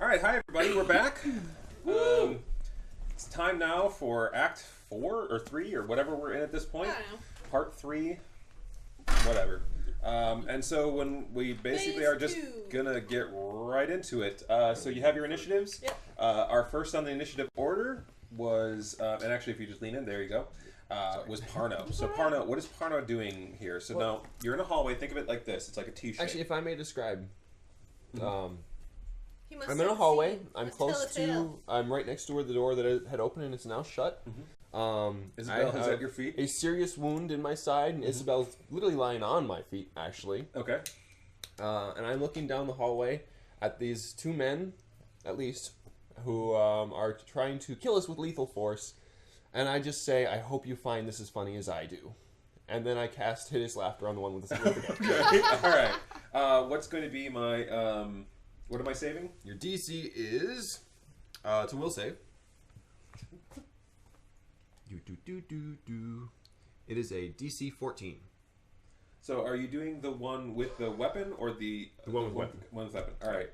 All right, hi everybody, we're back. It's time now for Act 4 or 3 or whatever we're in at this point. I don't know. Part 3, whatever. And so when we basically are just gonna get right into it. So you have your initiatives. Yep. Our first on the initiative order was, and actually if you just lean in, there you go, was Parno. So Parno, what is Parno doing here? So now you're in a hallway. Think of it like this. It's like a T-shape. Actually, if I may describe, I'm in a hallway. I'm close to. I'm right next to where the door that had opened and it's now shut. Isabel is at your feet. A serious wound in my side, and Isabel's literally lying on my feet, actually. Okay. And I'm looking down the hallway at these two men, at least, who are trying to kill us with lethal force. And I just say, I hope you find this as funny as I do. And then I cast hideous laughter on the one with the All right. What's going to be my? What am I saving? Your DC is it's a will save. It is a DC 14. So are you doing the one with the weapon or the one with weapon? One with weapon. All right.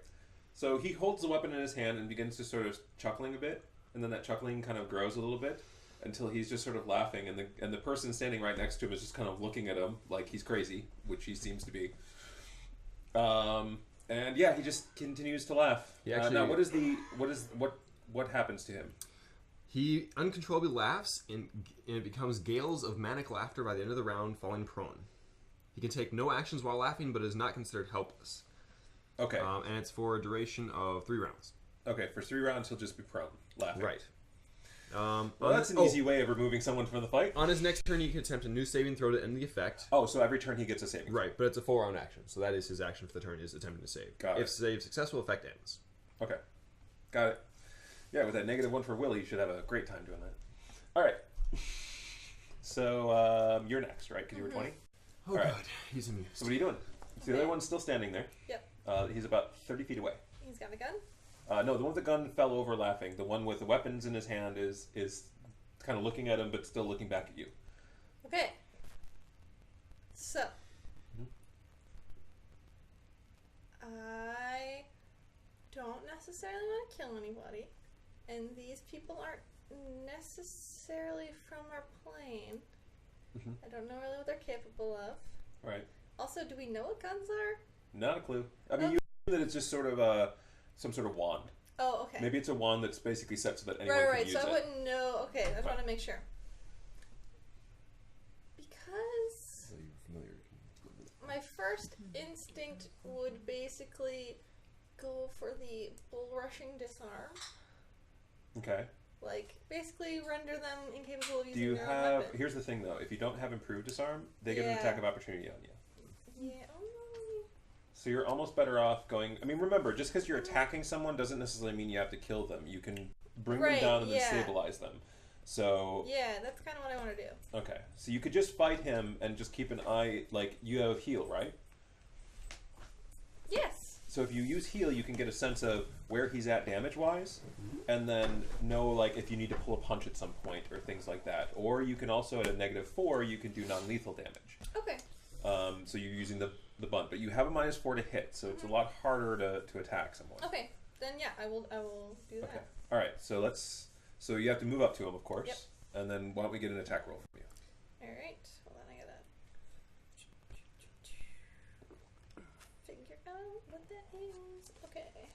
So he holds the weapon in his hand and begins to sort of chuckling a bit, and then that chuckling kind of grows a little bit until he's just sort of laughing, and the person standing right next to him is just kind of looking at him like he's crazy, which he seems to be. And yeah, he just continues to laugh. Now, what happens to him? He uncontrollably laughs, and it becomes gales of manic laughter by the end of the round, falling prone. He can take no actions while laughing, but is not considered helpless. Okay. And it's for a duration of 3 rounds. Okay, for 3 rounds, he'll just be prone, laughing. Right. Well, that's an easy way of removing someone from the fight. On his next turn, he can attempt a new saving throw to end the effect. Oh, so every turn he gets a saving throw. Right, but it's a 4-round action, so that is his action for the turn, is attempting to save. Got it. If save successful, effect ends. Okay. Got it. Yeah, with that -1 for Willie, you should have a great time doing that. All right. So you're next, right? Because you were 20? Oh, all right. God. He's amused. So what are you doing? So the other one's still standing there. Yep. He's about 30 feet away. He's got a gun? No, the one with the gun fell over laughing. The one with the weapons in his hand is kind of looking at him, but still looking back at you. Okay. So. I don't necessarily want to kill anybody. And these people aren't necessarily from our plane. I don't know really what they're capable of. Right. Also, do we know what guns are? Not a clue. I mean, you know that it's just sort of some sort of wand. Oh, okay. Maybe it's a wand that's basically set so that anyone right, can use so it. I wouldn't know. Okay, I just want to make sure. Because my first instinct would basically go for the bull rushing disarm. Okay. Like, basically render them incapable of Do using you their own have... weapon. Here's the thing, though. If you don't have improved disarm, they get an attack of opportunity on you. Yeah. So you're almost better off going... I mean, remember, just because you're attacking someone doesn't necessarily mean you have to kill them. You can bring them down and then stabilize them. So... Yeah, that's kind of what I want to do. Okay. So you could just fight him and just keep an eye... Like, you have heal, right? Yes. So if you use heal, you can get a sense of where he's at damage-wise, and then know, like, if you need to pull a punch at some point or things like that. Or you can also, at a -4, you can do non-lethal damage. Okay. So you're using the bunt, but you have a -4 to hit, so it's a lot harder to attack someone. Okay, then yeah, I will do that. Okay. All right. So you have to move up to him, of course. Yep. And then why don't we get an attack roll from you? All right. Hold on, I gotta figure out what that is. Okay.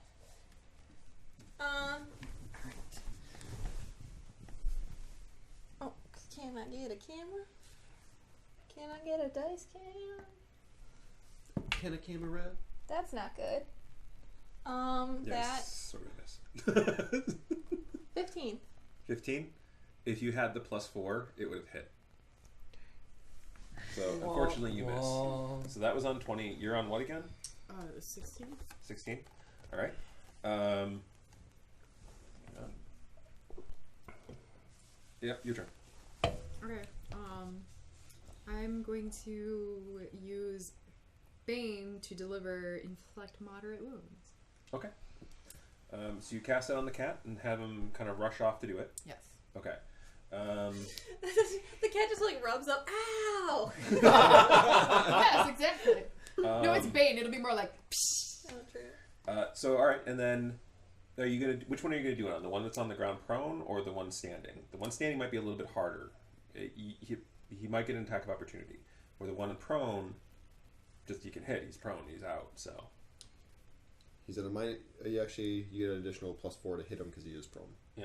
All right. Oh, can I get a camera? Can I get a dice cam? Can a camera? That's not good. Yes, sort of miss. 15. 15? If you had the +4, it would have hit. So unfortunately you missed. So that was on 20. You're on what again? 16. 16? All right. Hang on. Yep, your turn. Okay. I'm going to use Bane to inflict moderate wounds. Okay. So you cast that on the cat and have him kind of rush off to do it. Yes. Okay. The cat just like rubs up. Ow! Yes, exactly. No, it's Bane. It'll be more like. Psh. Oh, true. So all right, and then Are you gonna? Which one are you gonna do it on? The one that's on the ground prone, or the one standing? The one standing might be a little bit harder. He might get an attack of opportunity. Or the one prone, just you can hit. He's prone. He's out. So He's at a minus. You get an additional +4 to hit him because he is prone. yeah.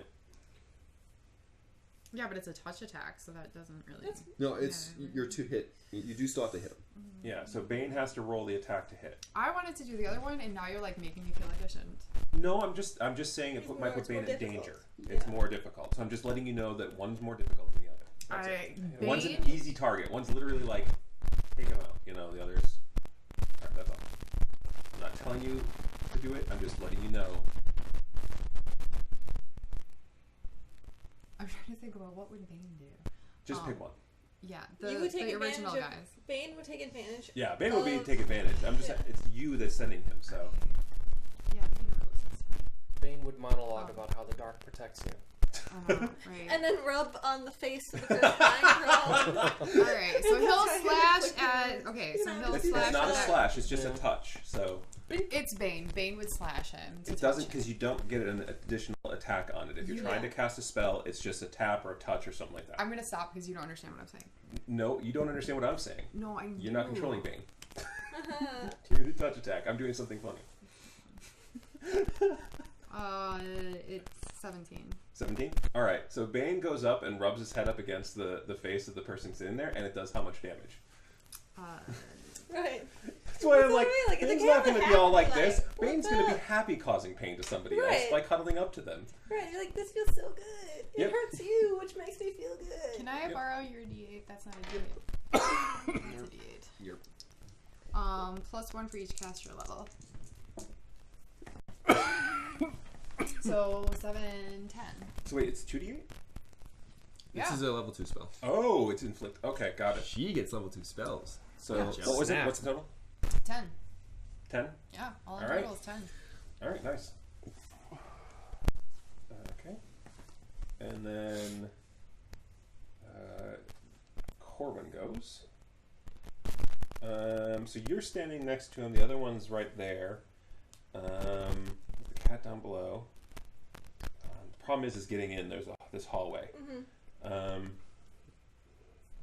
Yeah, but it's a touch attack, so that doesn't really. No, it's you're to hit. You do still have to hit him. Yeah. So Bane has to roll the attack to hit. I wanted to do the other one, and now you're like making me feel like I shouldn't. No, I'm just saying it might put It's Bane more in difficult. danger. Yeah. It's more difficult. So I'm just letting you know that one's more difficult than the other. That's it. One's an easy target. One's literally like, take him out. You know, the other's. Alright, that's all. I'm not telling you to do it. I'm just letting you know. I'm trying to think about what would Bane do. Just pick one. Yeah, You would take the advantage original of- guys. Bane would take advantage. Yeah, Bane would be Of- take advantage. I'm just. yeah. It's you that's sending him. So. Yeah, but he never listens to me. Bane would monologue about how the dark protects you. Right. And then rub on the face of the person lying prone. Alright, so he'll slash at. Okay, so he'll It's slash not a at. slash. It's just Yeah. a touch. So It's Bane. Bane would slash him. it doesn't because you don't get an additional attack on it. If you're trying to cast a spell, it's just a tap or a touch or something like that. I'm gonna stop because you don't understand what I'm saying. No, you don't understand what I'm saying. No, I You're not do. controlling Bane. You're the touch attack. I'm doing something funny. It's 17. 17? Alright, so Bane goes up and rubs his head up against the face of the person sitting there, and it does how much damage? Right. That's why I'm That's like, what I mean, like, Bane's they not can't going to be all like happen, this. like, Bane's what's going to be up? happy causing pain to somebody else Right. by cuddling up to them. Right, you're like, this feels so good. It Yep. hurts you, which makes me feel good. Can I Yep. borrow your D8? That's not a D8. That's a D8. You're +1 for each caster level. So 7, 10. So wait, it's 2d8? This Yeah. is a level 2 spell. Oh, it's inflict. Okay, got it. She gets level 2 spells. So Yeah. what was it? Snap. What's the total? 10. 10? Yeah, all in All right. total is 10. Alright, nice. Okay. And then Corwin goes. So you're standing next to him. The other one's right there. The cat down below. The problem is getting in. There's this hallway.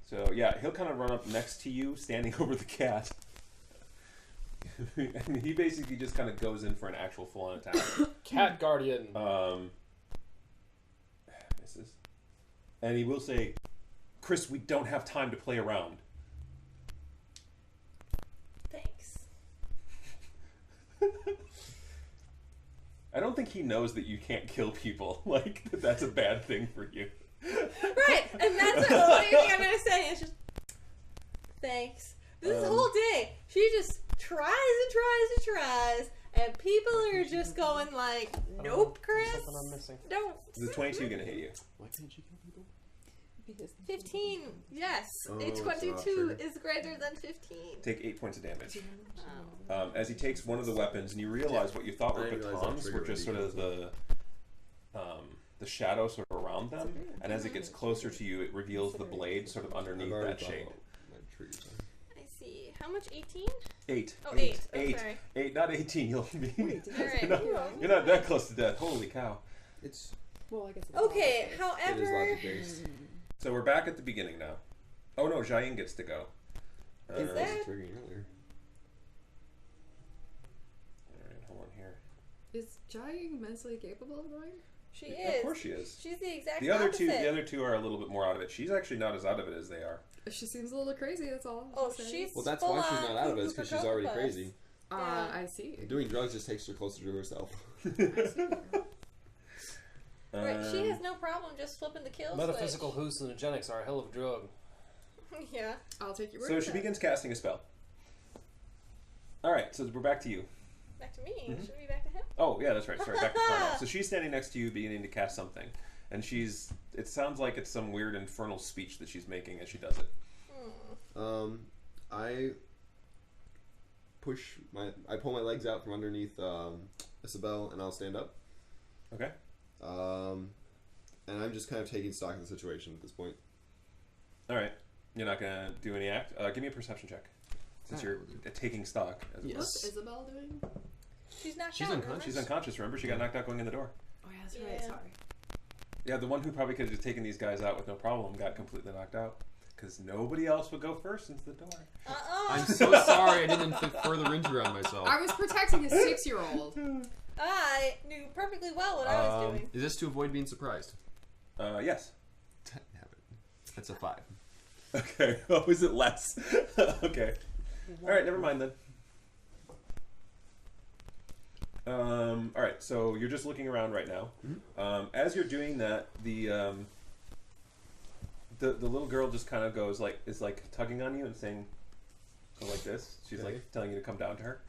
So yeah, he'll kind of run up next to you, standing over the cat. And he basically just kind of goes in for an actual full-on attack. Cat Guardian. Misses. And he will say, Chris, we don't have time to play around. Thanks. I don't think he knows that you can't kill people. Like, that's a bad thing for you. Right, and that's the only thing I'm gonna say. It's just thanks. This whole day, she just tries and tries and tries, and people are just going like, "Nope, Chris, Something I'm missing. don't." Is the 22 gonna hit you? Why can't she kill people? 15, yes. Oh, A it's not 22 true. is greater than 15. Take 8 points of damage. Wow. As he takes one of the weapons, and you realize what you thought were I didn't realize batons that were trigger just would sort be of the shadow sort of around them, and as it gets closer to you, it reveals the blade sort of underneath that shape. My triggers. I see. How much? 18? 8. Oh, 8. eight. Oh, 8. sorry. 8, not 18. You'll be. Alright. You're not that close to death. Holy cow. It's Well, I guess it's Okay, it is however, logic based. So we're back at the beginning now. Oh no, Jain gets to go. Is Alright, that- triggering earlier. hold on here. Is Jai mentally capable of going? she Of is. course she is. She's the exact The other opposite. two are a little bit more out of it. She's actually not as out of it as they are. She seems a little crazy, that's all. Oh, I'm saying. she's Well, that's why she's full-on not out of it, because she's already Cocoa Puffs. crazy. Yeah. I see. Doing drugs just takes her closer to herself. Right, she has no problem just flipping the kill Metaphysical hallucinogenics are a hell of a drug. switch. Yeah. I'll take your word So for she that. begins casting a spell. Alright, so we're back to you. Back to me. Mhm. Should we be back to him? Oh, yeah, that's right. Sorry, back to Carmel. So she's standing next to you, beginning to cast something. And it sounds like it's some weird infernal speech that she's making as she does it. I pull my legs out from underneath Isabel, and I'll stand up. Okay? And I'm just kind of taking stock of the situation at this point. Alright. You're not going to do any act? Give me a perception check. Since you're taking stock. As it Yes. were. What's Isabel doing? She's knocked She's out. unconscious. remember? She's unconscious. Remember, she got knocked out going in the door. Oh, yeah, that's right. Yeah. Sorry. Yeah, the one who probably could have just taken these guys out with no problem got completely knocked out because nobody else would go first into the door. I'm so sorry I didn't inflict further injury on myself. I was protecting a 6-year-old. I knew perfectly well what I was doing. Is this to avoid being surprised? Yes. Damn it. That's a 5. Okay. Oh, is it less? Okay. All right. Never mind then. All right. So you're just looking around right now. As you're doing that, the little girl just kind of goes is tugging on you and saying, so like this. She's Okay. like telling you to come down to her.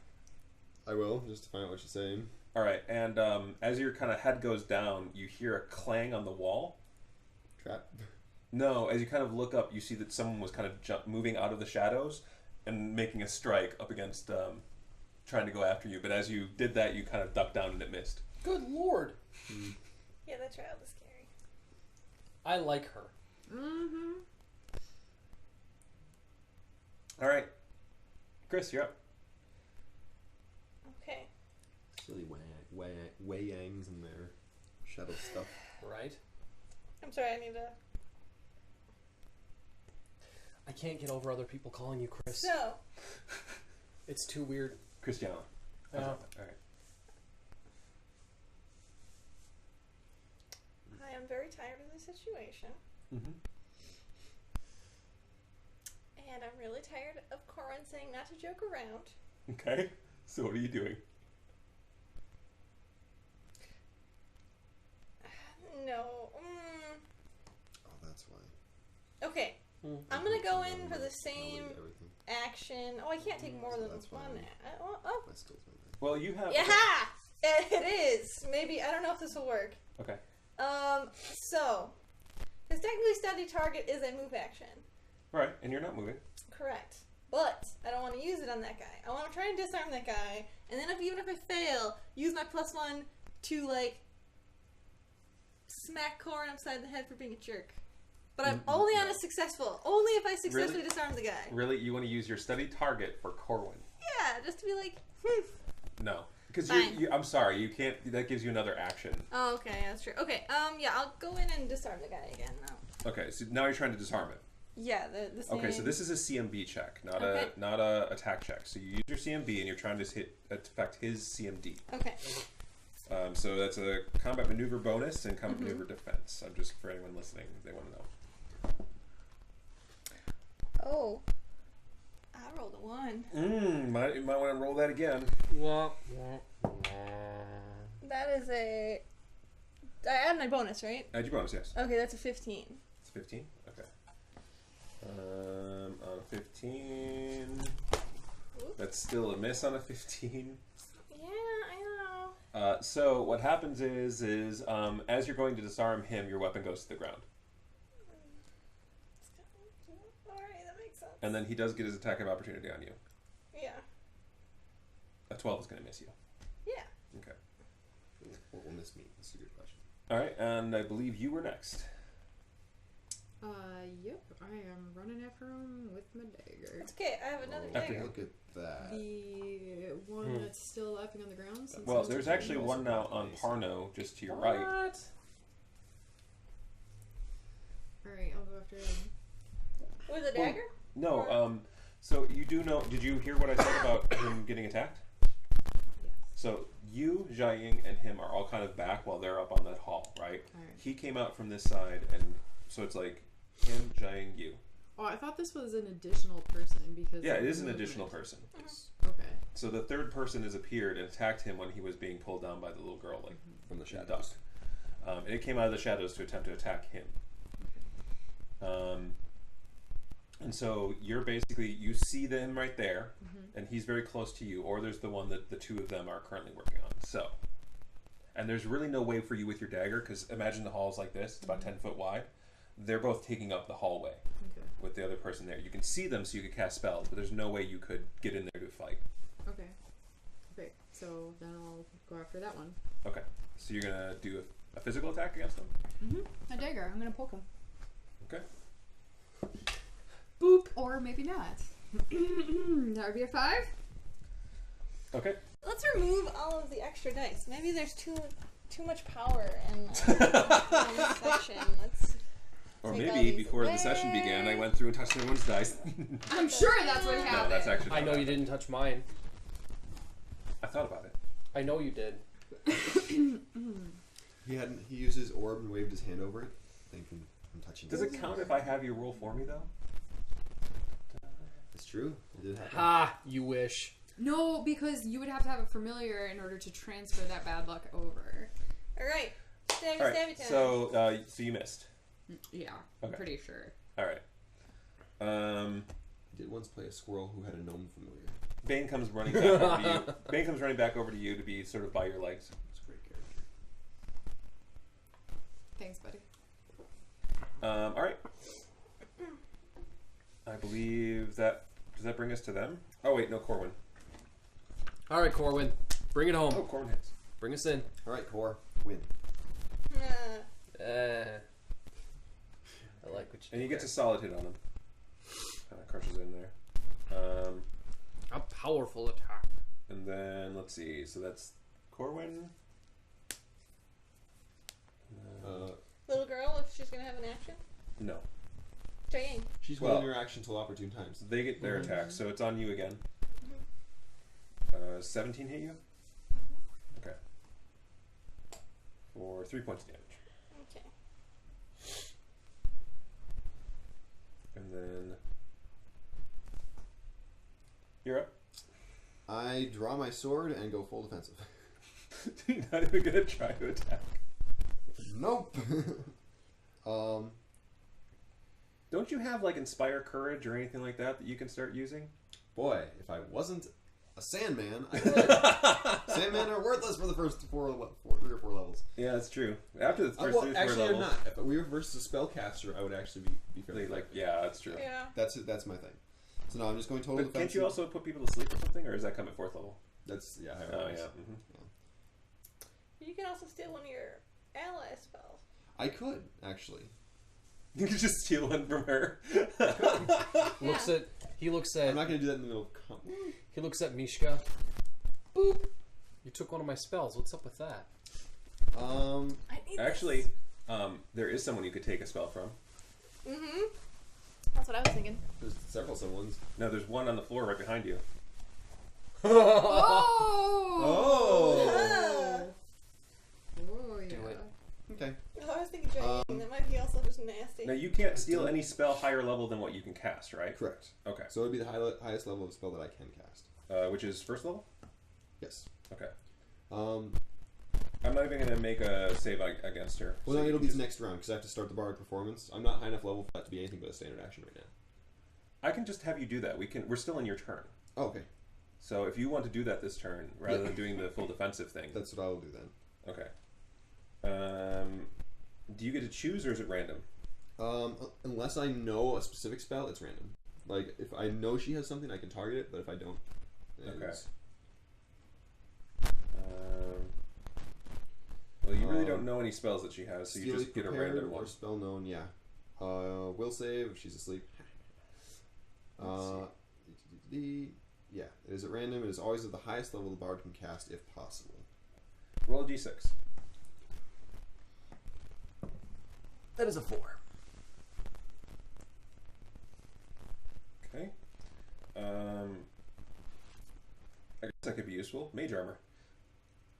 I will, just to find out what she's saying. All right. And as your kind of head goes down, you hear a clang on the wall. Trap. No, as you kind of look up, you see that someone was kind of moving out of the shadows and making a strike up against, trying to go after you. But as you did that, you kind of ducked down and it missed. Good lord. Yeah, that child is scary. I like her. Mm-hmm. All right, Chris, you're up. Okay. Silly Wei-Yangs and their shadow stuff. Right? I'm sorry, I need to... I can't get over other people calling you Chris. So, It's too weird. Christiana. Yeah. All right. I am very tired of the situation. Mm-hmm. And I'm really tired of Corin saying not to joke around. Okay. So what are you doing? No. Oh, that's why. Okay. I'm gonna go in for the same action. Oh, I can't take more than That's one. fine. Oh. My skills went there. Well, you have. Yeah! It is. Maybe, I don't know if this will work. Okay. So, because technically study target is a move action. All right, and you're not moving. Correct. But I don't want to use it on that guy. I want to try and disarm that guy, and then even if I fail, use my +1 to, like, smack Corin upside the head for being a jerk. But I'm only on a successful. Only if I successfully Really? disarm the guy. Really, you want to use your study target for Corwin? Yeah, just to be like, No, because Fine. I'm sorry, you can't. That gives you another action. Oh, okay, that's true. Okay, yeah, I'll go in and disarm the guy again now. Okay, so now you're trying to disarm it. Yeah, the same. Okay, so this is a CMB check, not Okay. a attack check. So you use your CMB and you're trying to affect his CMD. Okay. So that's a combat maneuver bonus and combat maneuver defense. I'm just for anyone listening, they want to know. Oh. I rolled a 1. You might want to roll that again. That is a... I add my bonus, right? Add your bonus, yes. Okay, that's a 15. It's 15. Okay. On a 15, Oops. that's still a miss on a 15. Yeah, I know. So what happens is as you're going to disarm him, your weapon goes to the ground, Alright, that makes sense. and then he does get his attack of opportunity on you. Yeah. A 12 is going to miss you. Yeah. Okay. What will miss me? That's a good question. All right, and I believe you were next. Yep. I am running after him with my dagger. It's okay, I have another After dagger. Look at that. The one that's still laughing on the ground. Since Well, it's there's a- actually one now on Parno, just to your right. What? Alright, I'll go after him. With a dagger? No, so you do know, did you hear what I said about him getting attacked? Yes. So you, Jiaying, and him are all kind of back while they're up on that hall, right? Alright. He came out from this side, and so it's like him, Jiaying, you. Oh, I thought this was an additional person because. Yeah, of it the is an movement. additional person. Okay. So the third person has appeared and attacked him when he was being pulled down by the little girl, like From the duck. shadows. And it came out of the shadows to attempt to attack him. And so you're basically, you see them right there, and he's very close to you, or there's the one that the two of them are currently working on. So, and there's really no way for you with your dagger, because imagine the hall's like this, it's about 10 foot wide. They're both taking up the hallway Okay. with the other person there. You can see them so you could cast spells, but there's no way you could get in there to fight. Okay. Okay. So then I'll go after that one. Okay, so you're gonna do a physical attack against them? A dagger. I'm gonna poke him. Okay. Boop. Or maybe not. That would be a 5. Okay. Let's remove all of the extra dice. Maybe there's too much power in this section. Let's Or take all maybe these before the session away. began, I went through and touched everyone's dice. I'm sure that's what No, happened. that's actually. I not know what you didn't touch mine. happened. I thought about it. I know you did. He used his orb and waved his hand over it. Thank you for touching Does it count if I have you roll for me though? It's true. It did happen. Ha! You wish. No, because you would have to have a familiar in order to transfer that bad luck over. All right. Stabby, All right. stabby time. So you missed. Yeah, Okay. I'm pretty sure. All right. I did once play a squirrel who had a gnome familiar. Bane comes running back over to you. Bane comes running back over to you to be sort of by your legs. It's a great character. Thanks, buddy. All right. I believe that does that bring us to them? Oh wait, no, Corwin. All right, Corwin, bring it home. Oh, Corwin hits. Bring us in. All right, Core, win. Nah. I like what you. And you did get there. to solid hit on him. Kind of crushes in there. A powerful attack. And then let's see. So that's Corwin. Little girl, if she's gonna have an action. No, Jane. She's Well- holding her action till opportune times. they get their attack. So it's on you again. 17 hit you. Okay. For 3 points of damage. Okay. And then you're up. I draw my sword and go full defensive. You're not even gonna try to attack. Nope. Don't you have like Inspire Courage or anything like that that you can start using? Boy, if I wasn't a Sandman, I would. Sandmen are worthless for the first 3 or 4 levels. Yeah, that's true. After the first Well, 3 or 4 actually, levels, I'm not. If we were versus a spellcaster, I would actually be fairly like, effective. yeah, that's true. Yeah. That's my thing. So no, I'm just going total But defensive. can't you also put people to sleep or something, or does that come at 4th level? That's higher Oh levels. yeah. You can also steal one of your ally spells. I could actually. You could just steal one from her. Looks at. He looks I'm at. not going to do that in the middle of. He looks at Mishka. Boop. You took one of my spells. What's up with that? I need Actually, there is someone you could take a spell from. this. That's what I was thinking. There's several someones. No, there's one on the floor right behind you. Oh! Oh, yeah. Do it. Okay. Oh, I was thinking Jane. That might be also just nasty. Now you can't steal any spell higher level than what you can cast, right? Correct. Okay. So it would be the highest level of spell that I can cast. Which is 1st level? Yes. Okay. Um. I'm not even going to make a save against her. Well, so no, you it'll can be just- next round because I have to start the Bard performance. I'm not high enough level for that to be anything but a standard action right now. I can just have you do that. We're still in your turn. Oh, okay. So if you want to do that this turn, rather than doing the full defensive thing. That's what I will do then. Okay. Do you get to choose or is it random? Unless I know a specific spell, it's random. Like, if I know she has something, I can target it, but if I don't, Okay. it's... Well, you really don't know any spells that she has, so you Steely just get a Prepared random or one. spell known, yeah. Will save if she's asleep. Yeah, it is at random. It is always at the highest level the bard can cast if possible. Roll a d6. That is a 4. Okay. I guess that could be useful. Mage armor.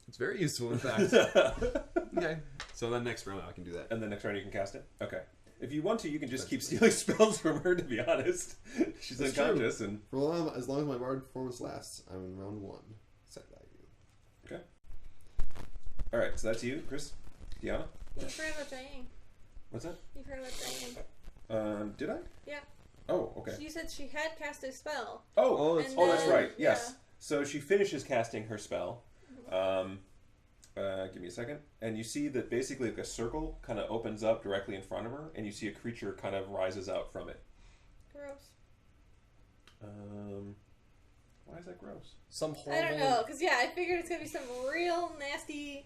It's very useful, in fact. Okay. So then next round I can do that. And the next round you can cast it? Okay. If you want to, you can just keep stealing spells from her, to be honest. She's That's unconscious and... For as long as my bard performance lasts, I'm in round 1. Set value. Okay. Alright, so that's you, Chris. Deanna? You've heard about Jane. What's that? You've heard about Jane. Did I? Yeah. Oh, okay. You said she had cast a spell. Oh, And that's then- right. Yes. yeah. So she finishes casting her spell. Give me a second. And you see that basically like a circle kind of opens up directly in front of her, and you see a creature kind of rises out from it. Gross. Why is that gross? Some I horrible. don't know, because I figured it's gonna be some real nasty.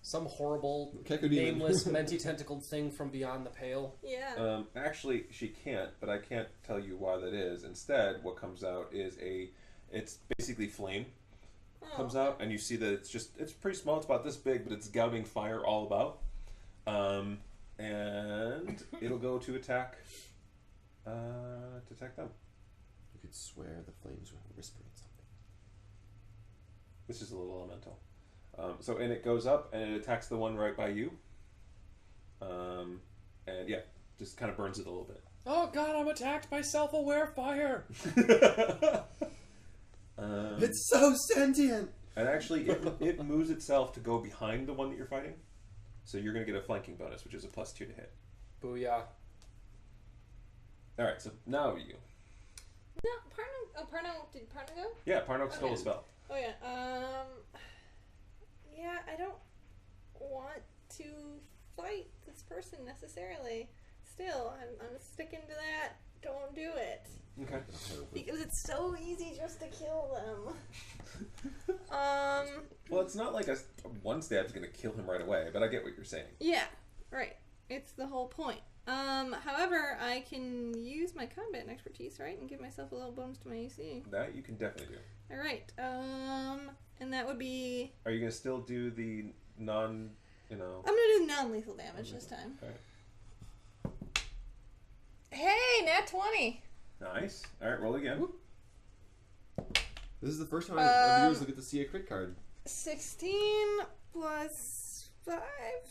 Some horrible, Kekko demon. nameless, menti-tentacled thing from beyond the pale. Yeah. Actually, she can't, but I can't tell you why that is. Instead, what comes out is it's basically flame, comes out, and you see that it's pretty small. It's about this big, but it's gouting fire all about. And it'll go to attack them. You could swear the flames were whispering something. This is a little elemental. And it goes up and it attacks the one right by you. And yeah, just kind of burns it a little bit. Oh god, I'm attacked by self-aware fire! It's so sentient! And actually, it moves itself to go behind the one that you're fighting. So you're going to get a flanking bonus, which is a +2 to hit. Booyah. Alright, so now you. No, Parno. Did Parno go? Yeah, Parno stole a Okay. spell. Oh yeah. Yeah, I don't want to fight this person necessarily. Still, I'm sticking to that. Don't do it. Okay. Because it's so easy just to kill them. Well, it's not like one stab's going to kill him right away, but I get what you're saying. Yeah, right. It's the whole point. However, I can use my combat and expertise, right, and give myself a little bonus to my AC. That you can definitely do. All right. And that would be. Are you going to still do the non, I'm gonna do non-lethal damage this time. Alright. Hey, nat 20. Nice. Alright, roll again. This is the first time our viewers will get to see a crit card. 16 plus 5.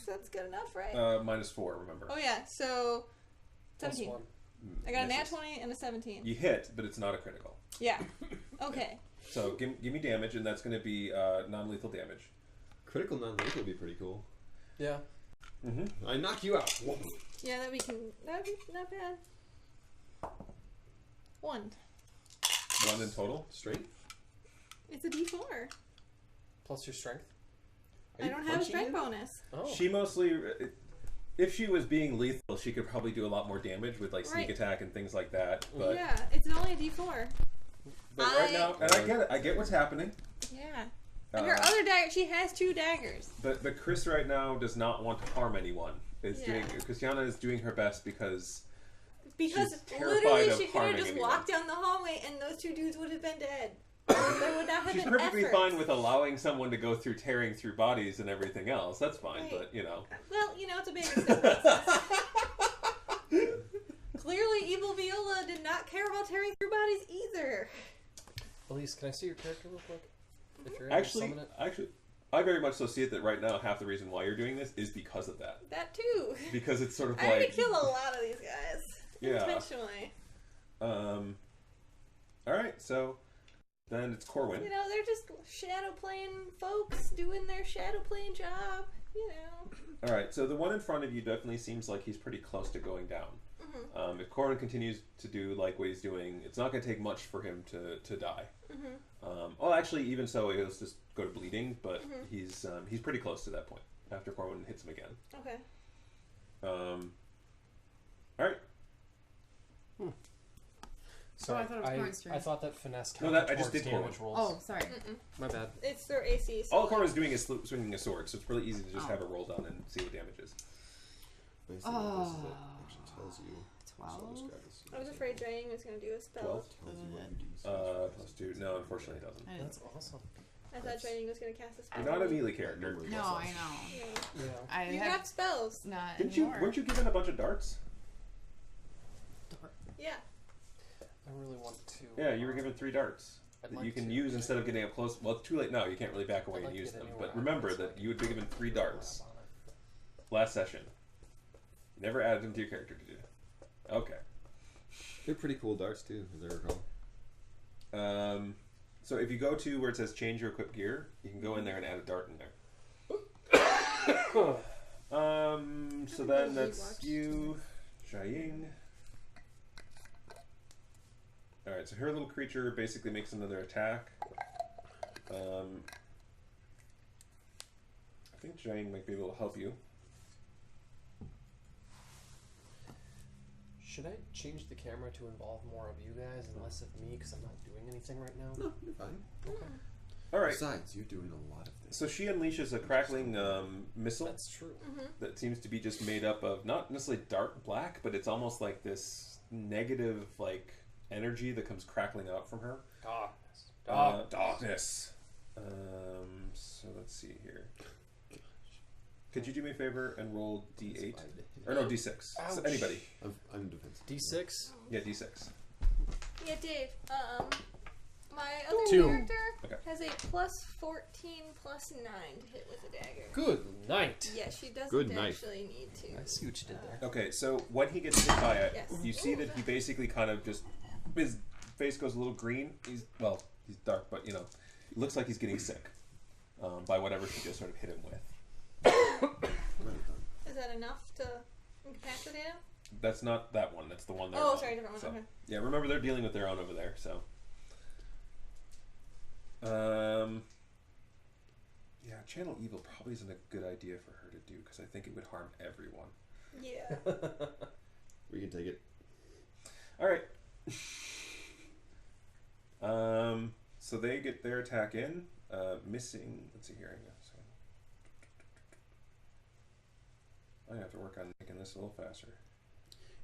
That's good enough, right? -4, remember. Oh yeah. So 17. +1. I got a nat Misses. 20 and a 17. You hit, but it's not a critical. Yeah. Okay. So give me damage, and that's going to be non-lethal damage. Critical non-lethal would be pretty cool. Yeah. Mm-hmm. I knock you out. Yeah, that'd be not bad. 1. 1 in total. Strength? It's a D4. Plus your strength. Are I you don't have a punching strength him? bonus. Oh. She mostly, if she was being lethal, she could probably do a lot more damage with like sneak Right. attack and things like that. But Yeah, it's only a D4. right now, and I get it. I get what's happening. Yeah. And her Uh, other dagger, she has 2 daggers. But Chris right now does not want to harm anyone. Yeah. Christiana is doing her best because Because she's terrified literally of she could have harming just anyone. walked down the hallway and those 2 dudes would have been dead. There would not have She's been perfectly effort. fine with allowing someone to go through tearing through bodies and everything else. That's fine, Right. but you know. Well, it's a baby step process. Clearly, Evil Viola did not care about tearing through bodies either. Elise, can I see your character real quick? If you're able to Actually, summon it. I very much so see it that right now half the reason why you're doing this is because of that. That too. Because it's sort of I already like killed a lot of these guys. Yeah. Intentionally. Alright, so then it's Corwin. They're just shadow playing folks doing their shadow playing job. Alright, so the one in front of you definitely seems like he's pretty close to going down. Mm-hmm. If Corwin continues to do like what he's doing, it's not going to take much for him to die. Mm-hmm. Well, actually, even so, he'll just go to bleeding, but Mhm. he's pretty close to that point after Corwin hits him again. Okay. Alright. Sorry, I thought it was Corwin's turn. I thought that finesse No, counted that- I just towards did damage Corwin. rolls. Oh, sorry. My bad. It's their AC. So All Corwin's doing is swinging a sword, so it's really easy to just Oh. have it roll down and see what damage is. Let me see what this is that actually tells you. 12. So I'll describe this. I was afraid Jang was going to do a spell. 12? Tells you what you do. +2. No, unfortunately it doesn't. I didn't- That's awesome. I thought Jang was going to cast a spell. You're not a melee character. No, I know. Yeah. Yeah. I You have spells. not Didn't anymore. weren't you given a bunch of darts? Yeah. I really want to. Yeah, you were given 3 darts I'd that like you can to. use instead of getting up close. Well, it's too late now. You can't really back away I'd like and to use get them. anywhere But out remember so I that can you would be given 3 darts lab on it. last session. You never added them to your character, did you? Okay. They're pretty cool darts too, as I recall. So if you go to where it says change your equipped gear, you can go in there and add a dart in there. So then that's you, Xiaying. Alright, so her little creature basically makes another attack. I think Xiaying might be able to help you. Should I change the camera to involve more of you guys and less of me because I'm not doing anything right now? No, you're fine. Alright, Besides, you're doing a lot of this. so she unleashes a crackling missile That's true. that seems to be just made up of not necessarily dark black, but it's almost like this negative like energy that comes crackling out from her. Darkness. Darkness. So let's see here. Could you do me a favor and roll D8? Or no, D6. So Ouch. anybody. I'm defensive. D6. Yeah, D6. Yeah, Dave. My other 2. character Okay. has a plus 14 plus 9 to hit with a dagger. Good night. Yeah, she doesn't Good knife. actually need to. I see what you did there. Okay, so when he gets hit by it, Yes. you see that he basically kind of just, his face goes a little green. He's dark, but it looks like he's getting sick by whatever she just sort of hit him with. Is that enough to incapacitate him? That's not that one. That's the one there. Oh, sorry, different one. So, Okay. yeah, remember they're dealing with their own over there. So, yeah, channel evil probably isn't a good idea for her to do because I think it would harm everyone. Yeah. We can take it. All right. So they get their attack in, missing. Let's see here. I have to work on making this a little faster.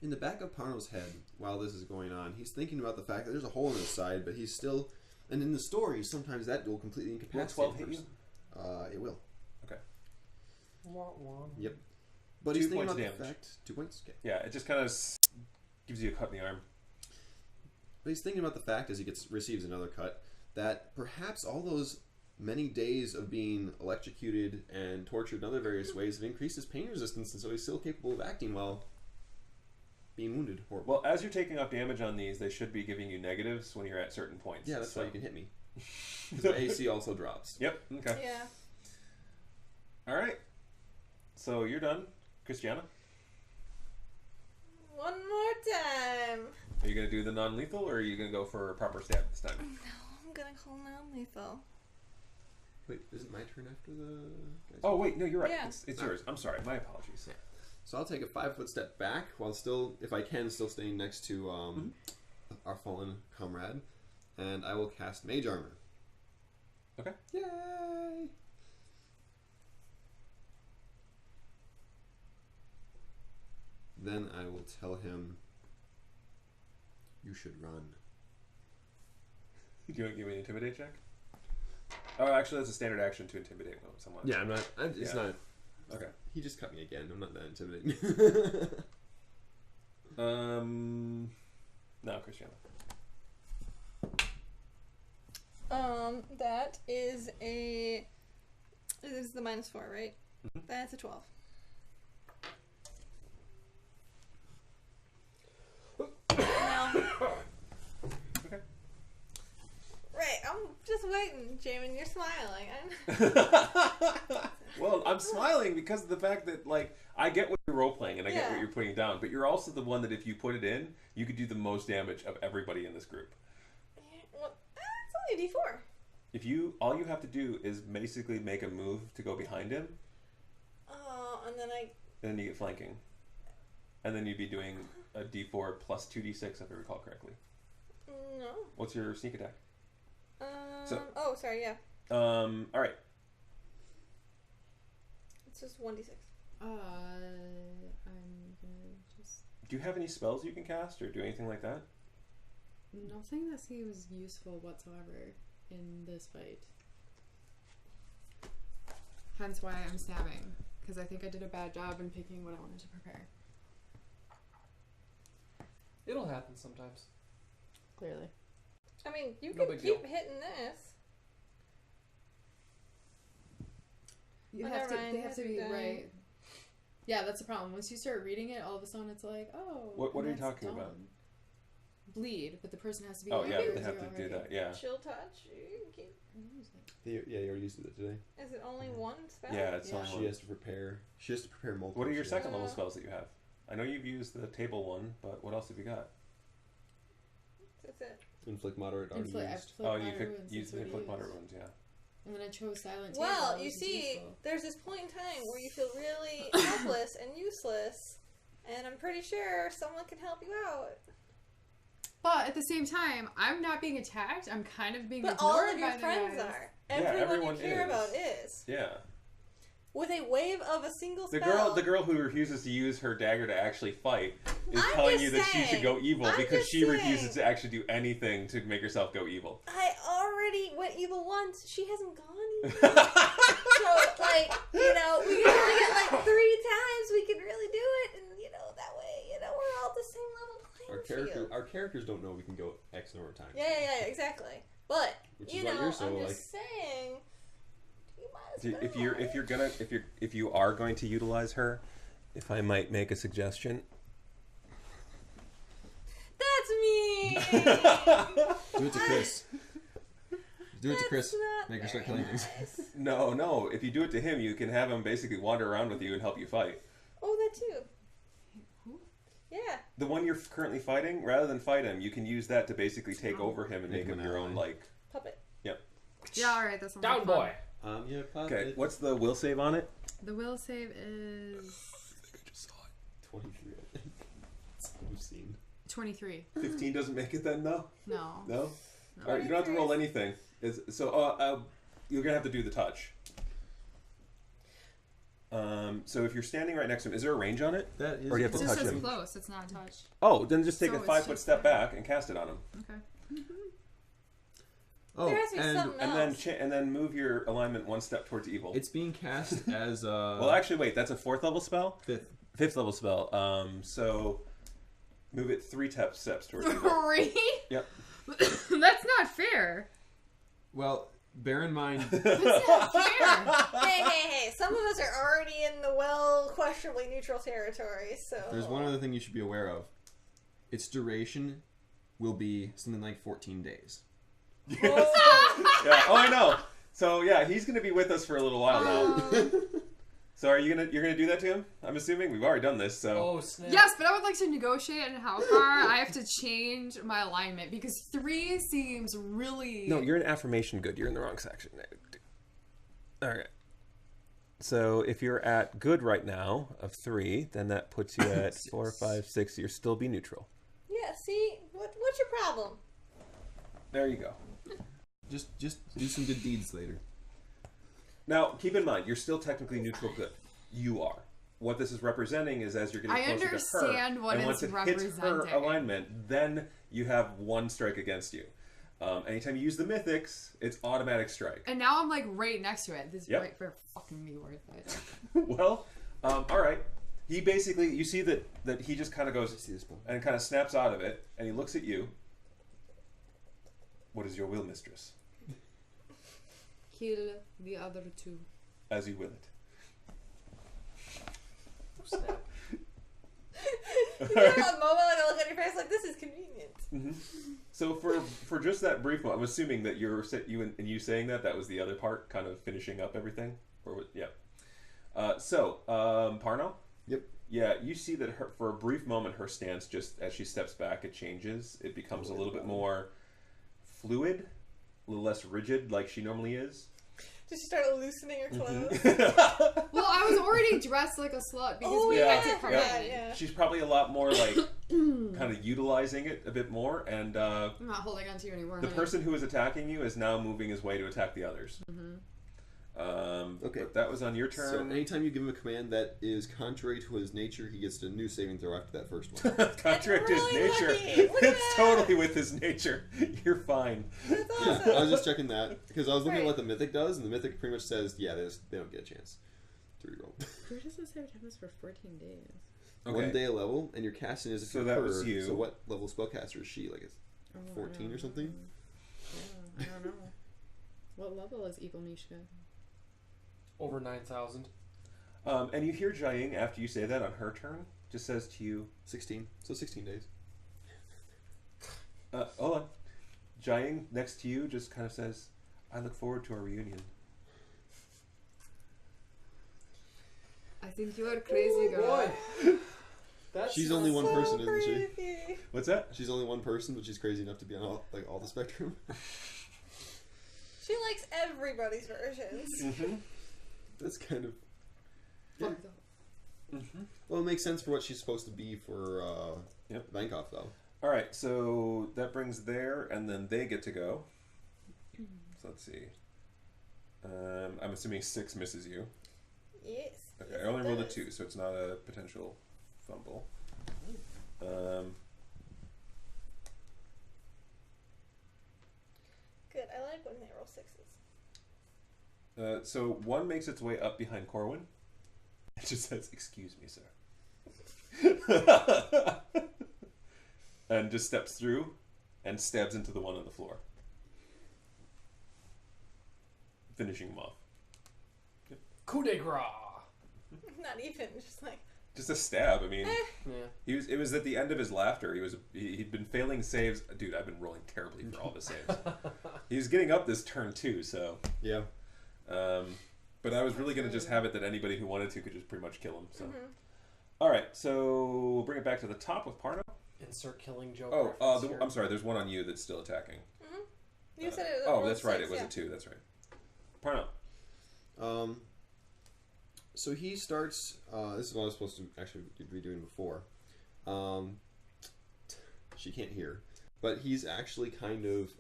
In the back of Parno's head, while this is going on, he's thinking about the fact that there's a hole in his side, but he's still... And in the story, sometimes that will completely incapacitate Will 12 hit a person. It will. Okay. Yep. But 2 he's thinking points about of the damage. fact... 2 points? Okay. Yeah, it just kind of gives you a cut in the arm. But he's thinking about the fact, as he receives another cut, that perhaps all those many days of being electrocuted and tortured in other various ways have increased his pain resistance, and so he's still capable of acting while being wounded. Horrible. Well, as you're taking off damage on these, they should be giving you negatives when you're at certain points. Yeah, that's so. why you can hit me. So AC also drops. Yep. Okay. Yeah. All right. So you're done, Christiana. One more time. Are you gonna do the non-lethal, or are you gonna go for a proper stab this time? No, I'm gonna call non-lethal. Wait, is it my turn after the guys? Oh wait, no, you're right. Yeah. It's yours. I'm sorry. My apologies. So I'll take a 5-foot step back while still, if I can, still staying next to our fallen comrade, and I will cast Mage Armor. Okay. Yay! Then I will tell him, you should run. Do you want to give me an intimidate check? Oh, actually, that's a standard action to intimidate someone. Yeah, I'm not. It's Yeah. not. Okay. He just cut me again. I'm not that intimidating. No, Christiana. That is a. This is the -4, right? Mhm. That's a 12. No. Okay. Right, I'm just waiting, Jamin. You're smiling. Well, I'm smiling because of the fact that, like, I get what you're role-playing and I get Yeah. what you're putting down, but you're also the one that if you put it in, you could do the most damage of everybody in this group. Well, it's only a D4. If all you have to do is basically make a move to go behind him, Oh, and then I. and then you get flanking. And then you'd be doing a D4 plus 2d6 if I recall correctly. No. What's your sneak attack? Oh, sorry, yeah. Alright. It's just 1d6. I'm gonna just. Do you have any spells you can cast or do anything like that? Nothing that seems useful whatsoever in this fight. Hence why I'm stabbing. Because I think I did a bad job in picking what I wanted to prepare. It'll happen sometimes. Clearly. I mean, you No can big keep deal. hitting this. You Oh, have never to. mind, They have to be done. right. Yeah, that's the problem. Once you start reading it, all of a sudden it's like, oh. What are and you that's talking about? done. Bleed, but the person has to be. Oh, like yeah, zero, they have zero to do already. that, yeah. Chill touch. You can keep. Yeah, you already used it today. Is it only one spell? Yeah, it's Yeah. only She one. has to prepare. She has to prepare multiple. What are your shifts. second level spells that you have? I know you've used the table one, but what else have you got? That's it. Inflict moderate already Inflict, used. Oh, you moderate could wounds, use that's the what inflict it moderate is. wounds, yeah. And then I chose silent. Well, table, you which is see, useful. there's this point in time where you feel really helpless and useless, and I'm pretty sure someone can help you out. But at the same time, I'm not being attacked. I'm kind of being But ignored all of your by the friends guys. are. Everyone everyone you care is. about is. Yeah. With a wave of a single The spell. girl who refuses to use her dagger to actually fight is I'm telling just you that she should go saying. evil I'm because just she refuses saying. to actually do anything to make herself go evil. I already already went evil once. She hasn't gone evil. So, like, you know, we can only get like 3 times. We can really do it, and you know, that way, you know, we're all at the same level playing field. Our characters don't know we can go X number of times. Yeah, exactly. But Which you is why know, you're so, I'm like... just saying, you might as well. If you are going to utilize her, if I might make a suggestion. That's me. Do it to Chris. Do it to That's Chris. not Make her start very killing things. nice. No. If you do it to him, you can have him basically wander around with you and help you fight. Oh, that too. Who? Yeah. The one you're currently fighting, rather than fight him, you can use that to basically take over him and make him your own, like... Puppet. Yep. Yeah, alright, that sounds Down like fun. boy. Yeah, Okay, what's the will save on it? The will save is 23, I think. That's what we've seen. 23. 15 doesn't make it then, though? No. No? Alright, you don't have to roll anything. You're gonna have to do the touch. So if you're standing right next to him, is there a range on it? That is... Or do you have It to just touch says him? close, it's not touch. Oh, then just take So a it's 5-foot just step like- back and cast it on him. Okay. Oh, There has to be and something else. And then move your alignment 1 step towards evil. it's being cast as Well, actually, wait. That's a 4th level spell. 5th level spell. So move it 3 steps towards evil. 3? Yep. That's not fair. Well, bear in mind... That's not fair. Hey. Some of us are already in the questionably neutral territory, so... There's one other thing you should be aware of. Its duration will be something like 14 days. Yeah. Oh, I know. So yeah, he's gonna be with us for a little while now. So you're gonna do that to him? I'm assuming we've already done this. So Oh, snap. Yes, but I would like to negotiate on how far I have to change my alignment because 3 seems really... no, you're in affirmation good. You're in the wrong section. All right. So if you're at good right now of 3, then that puts you at 4, 5, 6. You'll still be neutral. Yeah, see? What's your problem? There you go. Just do some good deeds later. Now, keep in mind, you're still technically neutral good. You are. What this is representing is as you're getting I closer to her, understand what and once it's it hits her representing. alignment, then you have 1 strike against you. Anytime you use the mythics, it's automatic strike. And now I'm like right next to it. This Yep. might for fucking be worth it. Well, all right. He basically, you see that he just kind of goes See this one? and kind of snaps out of it, and he looks at you. What is your will, mistress? Kill the other 2. As you will it. Snap. You have a moment like I look at your face like, this is convenient. Mm-hmm. So for just that brief moment, I'm assuming that you saying that was the other part, kind of finishing up everything. Yeah. Parno. Yep. Yeah, you see that for a brief moment, her stance, just as she steps back, it changes. It becomes a little bit more fluid, a little less rigid, like she normally is. Just start loosening her clothes. Well, I was already dressed like a slut because we yeah, had it from yeah. me. Yeah. She's probably a lot more like kind of utilizing it a bit more, and I'm not holding on to you anymore. the honey. person who is attacking you is now moving his way to attack the others. Mhm. Okay. But that was on your So turn. anytime you give him a command that is contrary to his nature, he gets a new saving throw after that first one. Contrary to his really nature. lucky. Look at It's that. totally with his nature. You're fine. That's Yeah, awesome. I was just checking that because I was looking at Right. what the mythic does, and the mythic pretty much says, yeah, they don't get a chance to reroll. Where does it say it happens for 14 days? Okay. 1 day a level, and you're casting as if So you're that her. was you. So what level spellcaster is she? Like it's Oh, 14 or something? Yeah, I don't know. What level is Evil Mishka? Over 9,000. And you hear Jiaying after you say that on her turn, just says to you, 16. So 16 days. hold on. Jiaying next to you just kind of says, I look forward to our reunion. I think you are crazy, girl. Boy. That's She's only one person, isn't she? Crazy. What's that? She's only one person, but she's crazy enough to be on all the spectrum. She likes everybody's versions. Mm-hmm. That's kind of... Fucked up. Mm-hmm. Well, it makes sense for what she's supposed to be for Yep. Vankov, though. All right, so that brings there, and then they get to go. So let's see. I'm assuming 6 misses you. Yes. Okay, yes, I only it rolled a does. 2, so it's not a potential fumble. Good. I like when when they roll 6s. So one makes its way up behind Corwin. It just says, "Excuse me, sir," and just steps through and stabs into the one on the floor, finishing him off. Coup de grace. Not even, just like... Just a stab. I mean, Yeah. it was at the end of his laughter. He'd been failing saves. Dude, I've been rolling terribly for all of his saves. He was getting up this turn too, so. Yeah. But I was really going to just have it that anybody who wanted to could just pretty much kill him. So, all right. So we'll bring it back to the top with Parno. Insert killing joke. Oh, reference here. I'm sorry. There's one on you that's still attacking. You said it was Oh, roll that's right. 6, It was yeah. a 2. That's right. Parno. So he starts. This is what I was supposed to actually be doing before. She can't hear, but he's actually kind of.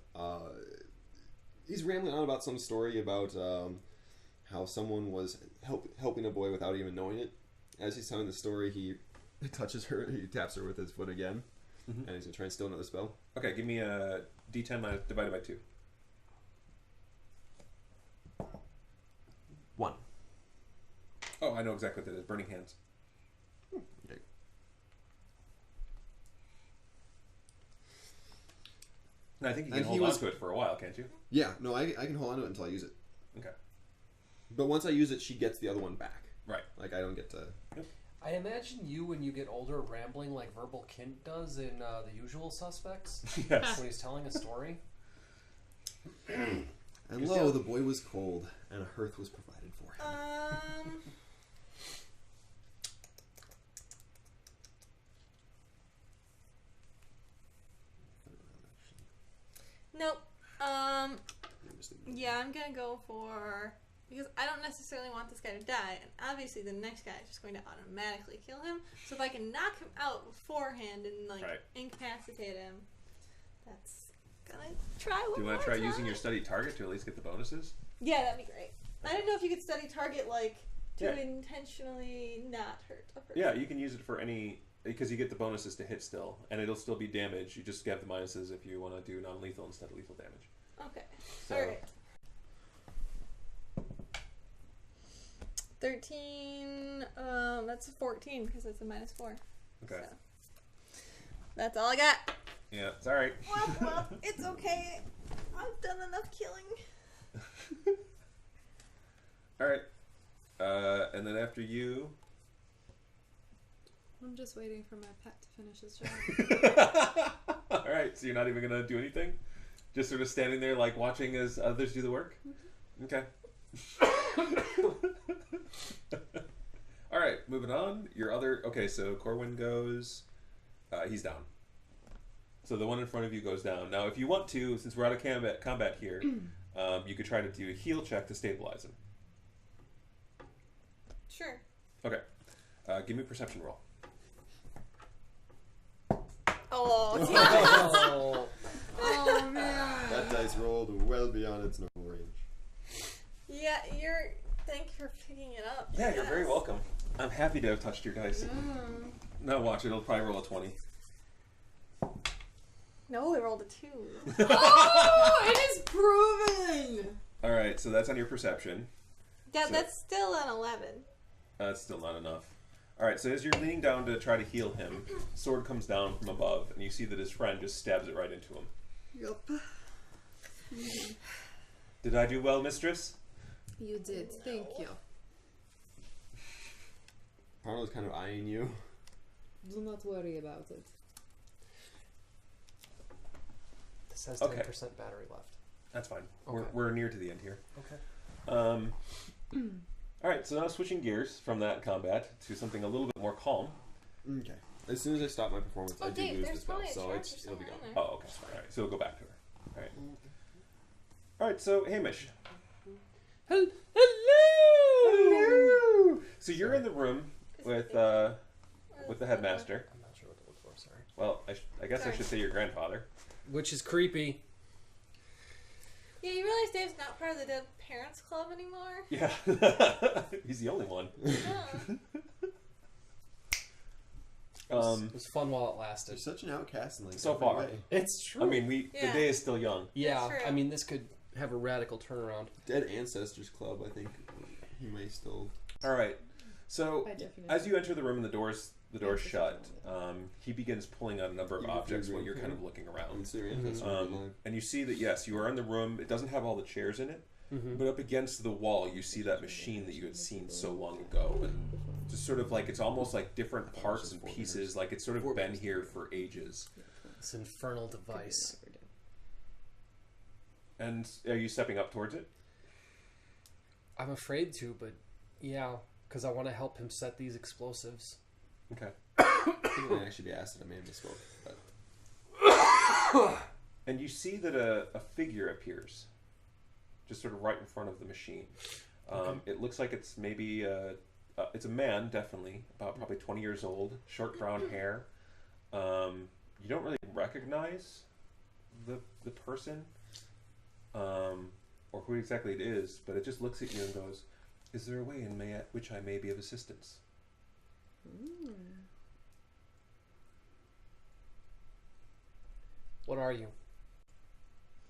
He's rambling on about some story about how someone was helping a boy without even knowing it. As he's telling the story, he touches her. He taps her with his foot again, and he's gonna try and steal another spell. Okay, give me a D10 divided by 2. 1. Oh, I know exactly what that is. Burning Hands. Okay. And I think you And can he hold was- on to it for a while, can't you? Yeah, no, I can hold on to it until I use it. Okay. But once I use it, she gets the other one back. Right. Like, I don't get to... I imagine you, when you get older, rambling like Verbal Kint does in The Usual Suspects. Yes. When he's telling a story. And lo, the boy was cold, and a hearth was provided for him. Nope. Yeah, I'm gonna go for... Because I don't necessarily want this guy to die, and obviously the next guy is just going to automatically kill him. So if I can knock him out beforehand and, like, Right. incapacitate him, that's gonna try one Do you want more to try time. using your study target to at least get the bonuses? Yeah, that'd be great. I didn't know if you could study target, like, to Yeah. intentionally not hurt a person. Yeah, you can use it for any... Because you get the bonuses to hit still, and it'll still be damage. You just have the minuses if you want to do non-lethal instead of lethal damage. Okay. So, Alright. 13, that's a 14 because it's a -4. Okay. So. That's all I got. Yeah, it's alright. Well, it's okay. I've done enough killing. Alright. And then after you... I'm just waiting for my pet to finish his job. Alright, so you're not even going to do anything? Just sort of standing there, like, watching as others do the work? Okay. Alright, moving on. Your other... Okay, so Corwin goes... he's down. So the one in front of you goes down. Now, if you want to, since we're out of combat here, you could try to do a heal check to stabilize him. Sure. Okay. Give me a perception roll. Oh, Oh, Oh man. That dice rolled well beyond its normal range. yeah, thank you for picking it up. Yeah, you're very Yes. welcome. I'm happy to have touched your dice. Mm. Now watch, it'll probably roll a 20. No, we rolled a 2. Oh, it is proven. Alright, so that's on your perception. Yeah, So- that's still an 11. That's still not enough. Alright, so as you're leaning down to try to heal him, sword comes down from above, and you see that his friend just stabs it right into him. Yup. Did I do well, mistress? You did. Thank you. Parlo's kind of eyeing you. Do not worry about it. this has Okay. 10% battery left. That's fine. Okay. We're near to the end here. Okay. Alright, so now switching gears from that combat to something a little bit more calm. Okay. As soon as I stop my performance, Oh, I do Dave, lose the there's spell, probably a so character it'll be somewhere gone. in there. Oh, okay. Alright, so we'll go back to her. Alright. Alright, so Hamish. Hello! Hello! So you're in the room with the headmaster. I'm not sure what to look for, sorry. Well, I guess I Sorry. should say your grandfather. Which is creepy. Yeah, you realize Dave's not part of the Dead Parents Club anymore? Yeah. He's the only one. Yeah. It was fun while it lasted. You're such an outcast in like So every far. way. It's true. I mean, the Yeah. day is still young. yeah, That's true. I mean, this could have a radical turnaround. Dead Ancestors Club, I think he may still... Alright, so By definition. as you enter the room and the door's shut, he begins pulling out a number of Even if objects you're while you're green, kind of looking around. Mm-hmm. And you see that, yes, you are in the room. It doesn't have all the chairs in it, but up against the wall, you see that machine that you had seen so long ago. And just sort of like, it's almost like different parts and pieces, like it's sort of been here for ages. This infernal device. And are you stepping up towards it? I'm afraid to, but yeah, because I want to help him set these explosives. Okay. I think it might actually be acid. I may have misspoke. But... And you see that a figure appears, just sort of right in front of the machine. It looks like it's maybe it's a man, definitely, about probably 20 years old, short brown hair. You don't really recognize the person or who exactly it is, but it just looks at you and goes, "Is there a way in which I may be of assistance?" What are you?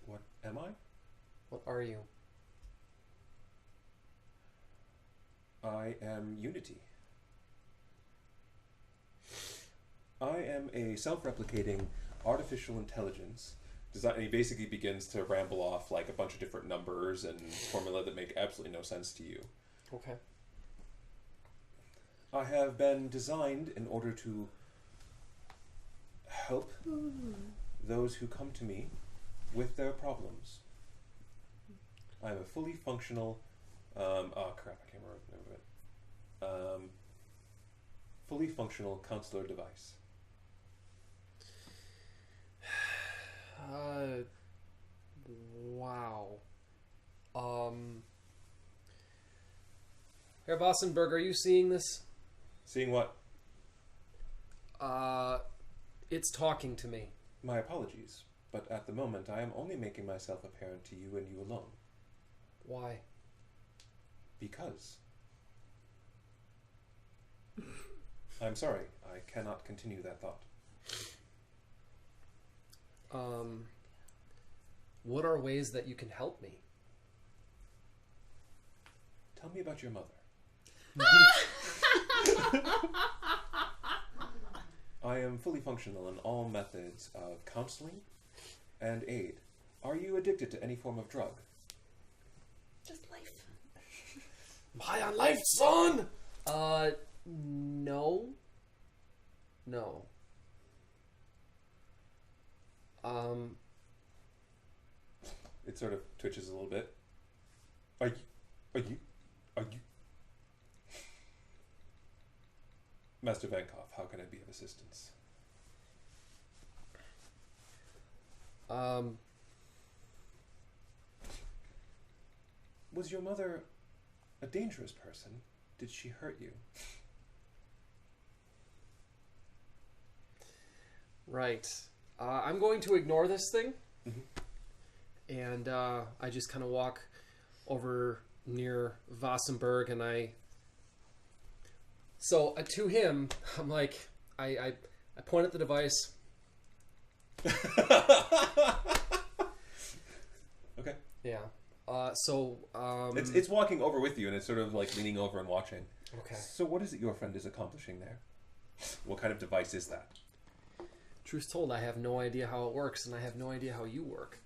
What am I? What are you? I am Unity. I am a self-replicating artificial intelligence design. And he basically begins to ramble off like a bunch of different numbers and formula that make absolutely no sense to you. Okay. I have been designed in order to help those who come to me with their problems. I am a fully functional, oh crap, I can't remember the name of it. Fully functional counselor device. Wow. Herr Bossenberg, are you seeing this? Seeing what? It's talking to me. My apologies, but at the moment I am only making myself apparent to you and you alone. Why? Because. I'm sorry, I cannot continue that thought. What are ways that you can help me? Tell me about your mother. I am fully functional in all methods of counseling and aid. Are you addicted to any form of drug? Just life. Am high on life, son? No. No. It sort of twitches a little bit. Are you? Master Vankov, how can I be of assistance? Was your mother a dangerous person? Did she hurt you? Right. I'm going to ignore this thing. And I just kind of walk over near Wassenberg and I... So to him, I'm like, I point at the device. Okay. Yeah. It's walking over with you and it's sort of like leaning over and watching. Okay. So what is it your friend is accomplishing there? What kind of device is that? Truth told, I have no idea how it works, and I have no idea how you work.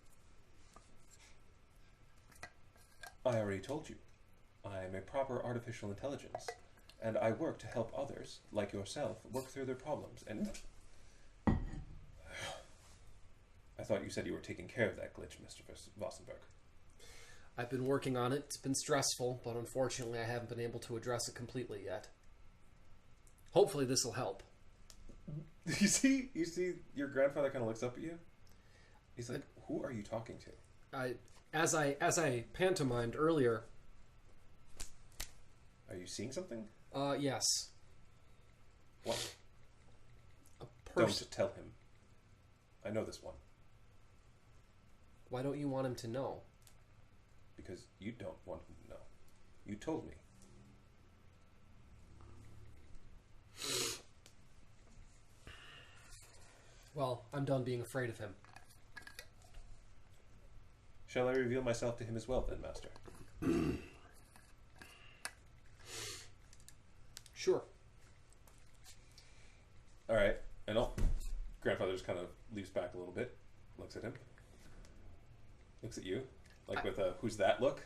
I already told you. I am a proper artificial intelligence, and I work to help others, like yourself, work through their problems, and... I thought you said you were taking care of that glitch, Mr. Wassenberg. I've been working on it. It's been stressful, but unfortunately I haven't been able to address it completely yet. Hopefully this will help. You see your grandfather kind of looks up at you. He's like, who are you talking to? As I pantomimed earlier. Are you seeing something? Yes. What? A person. Don't tell him. I know this one. Why don't you want him to know? Because you don't want him to know. You told me. Well, I'm done being afraid of him. Shall I reveal myself to him as well, then, Master? Sure. All right. And Grandfather just kind of leaps back a little bit, looks at him, looks at you, like with a "Who's that?" look.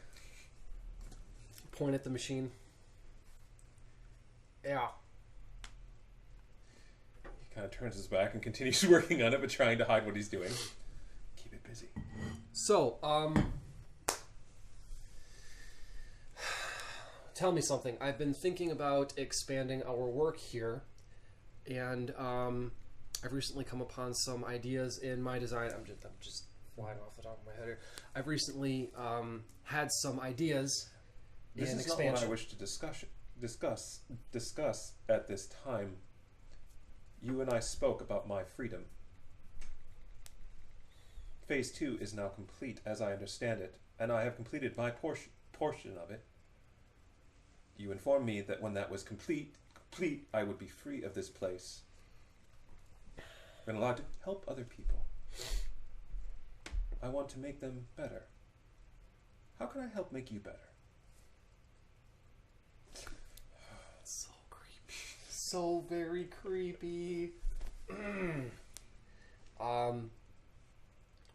Point at the machine. Yeah. He kind of turns his back and continues working on it, but trying to hide what he's doing. Keep it busy. So, tell me something. I've been thinking about expanding our work here, and I've recently come upon some ideas in my design. I'm just flying off the top of my head here. I've recently had some ideas This in is expansion. not what I wish to discuss at this time. You and I spoke about my freedom. Phase 2 is now complete, as I understand it, and I have completed my portion of it. You informed me that when that was complete, I would be free of this place and allowed to help other people. I want to make them better. How can I help make you better? So creepy. So very creepy.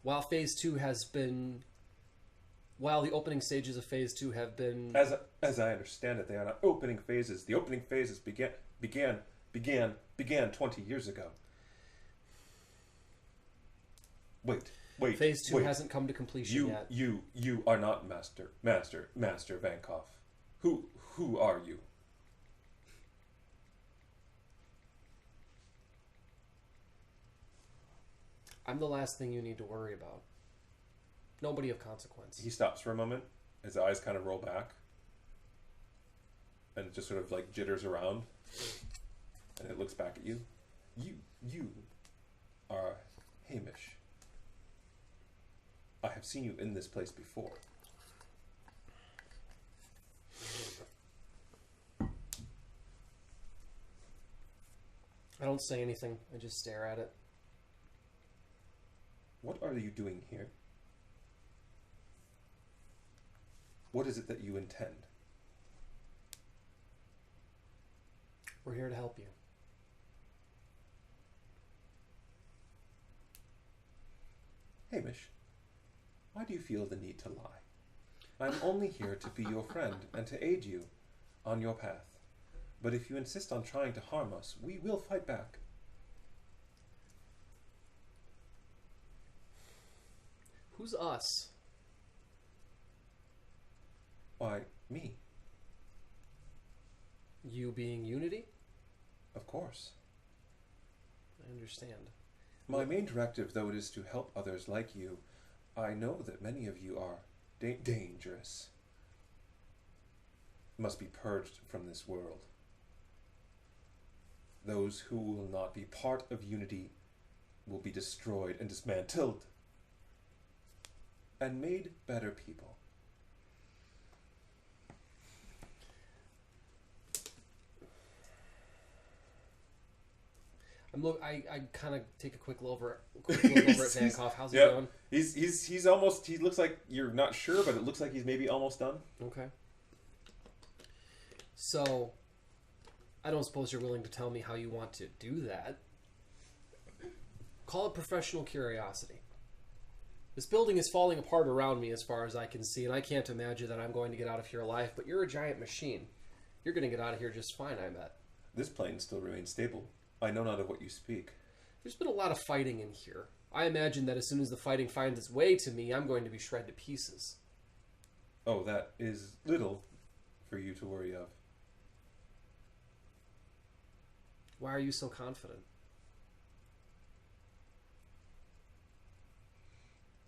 While phase 2 has been, while the opening stages of phase 2 have been, As I understand it, they are not opening phases. The opening phases began 20 years ago. Wait. phase 2 wait. hasn't come to completion yet. You are not Master Vankov. Who are you? I'm the last thing you need to worry about. Nobody of consequence. He stops for a moment. His eyes kind of roll back. And it just sort of like jitters around. And it looks back at you. You are Hamish. I have seen you in this place before. I don't say anything. I just stare at it. What are you doing here? What is it that you intend? We're here to help you. Hamish, why do you feel the need to lie? I'm only here to be your friend and to aid you on your path. But if you insist on trying to harm us, we will fight back. Who's us? Why, me, You being Unity? of course. I understand. My main directive, though it is to help others like you, I know that many of you are dangerous. Must be purged from this world. Those who will not be part of Unity will be destroyed and dismantled and made better people. I kind of take a quick look over at Vankov. How's he Yep. doing? He's almost, he looks like you're not sure, but it looks like he's maybe almost done. Okay. So, I don't suppose you're willing to tell me how you want to do that. Call it professional curiosity. This building is falling apart around me as far as I can see, and I can't imagine that I'm going to get out of here alive, but you're a giant machine. You're going to get out of here just fine, I bet. This plane still remains stable. I know not of what you speak. There's been a lot of fighting in here. I imagine that as soon as the fighting finds its way to me, I'm going to be shred to pieces. Oh, that is little for you to worry of. Why are you so confident?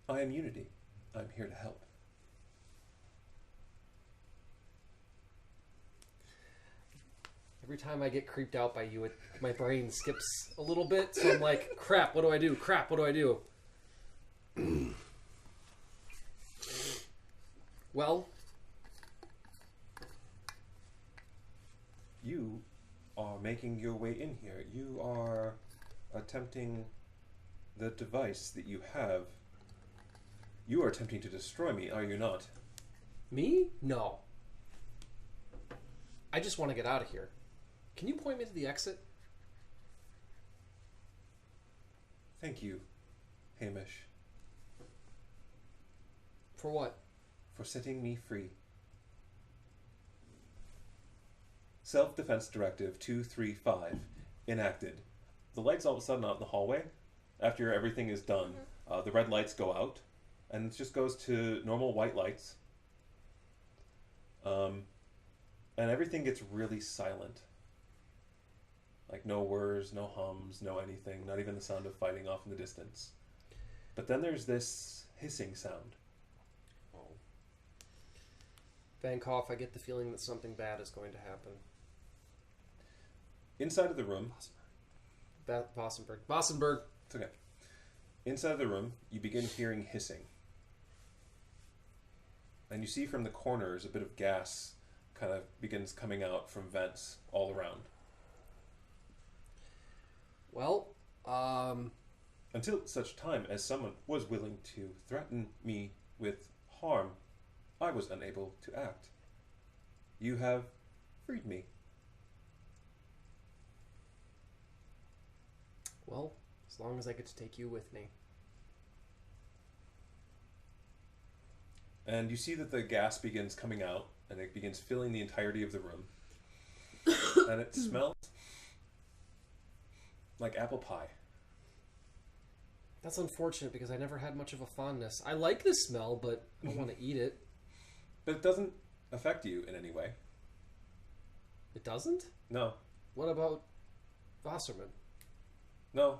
I am Unity. I'm here to help. Every time I get creeped out by you, my brain skips a little bit, so I'm like, crap, what do I do? Crap, what do I do? Well, You are making your way in here. You are attempting the device that you have You are attempting to destroy me, are you not? Me? No. I just want to get out of here. Can you point me to the exit? Thank you, Hamish, For what? for setting me free. Self-Defense Directive 235 enacted. The lights all of a sudden out in the hallway, after everything is done, the red lights go out, and it just goes to normal white lights. And everything gets really silent. Like no whirs, no hums, no anything, not even the sound of fighting off in the distance. But then there's this hissing sound. Oh. Vankoff, I get the feeling that something bad is going to happen. Inside of the room... Bossenberg. Bossenberg! It's okay. Inside of the room, you begin hearing hissing. And you see from the corners a bit of gas kind of begins coming out from vents all around. Well, Until such time as someone was willing to threaten me with harm, I was unable to act. You have freed me. well, as long as I get to take you with me. And you see that the gas begins coming out, and it begins filling the entirety of the room. And it smells like apple pie. That's unfortunate because I never had much of a fondness. I like the smell, but I don't want to eat it. But it doesn't affect you in any way. It doesn't? No. What about Wasserman? No.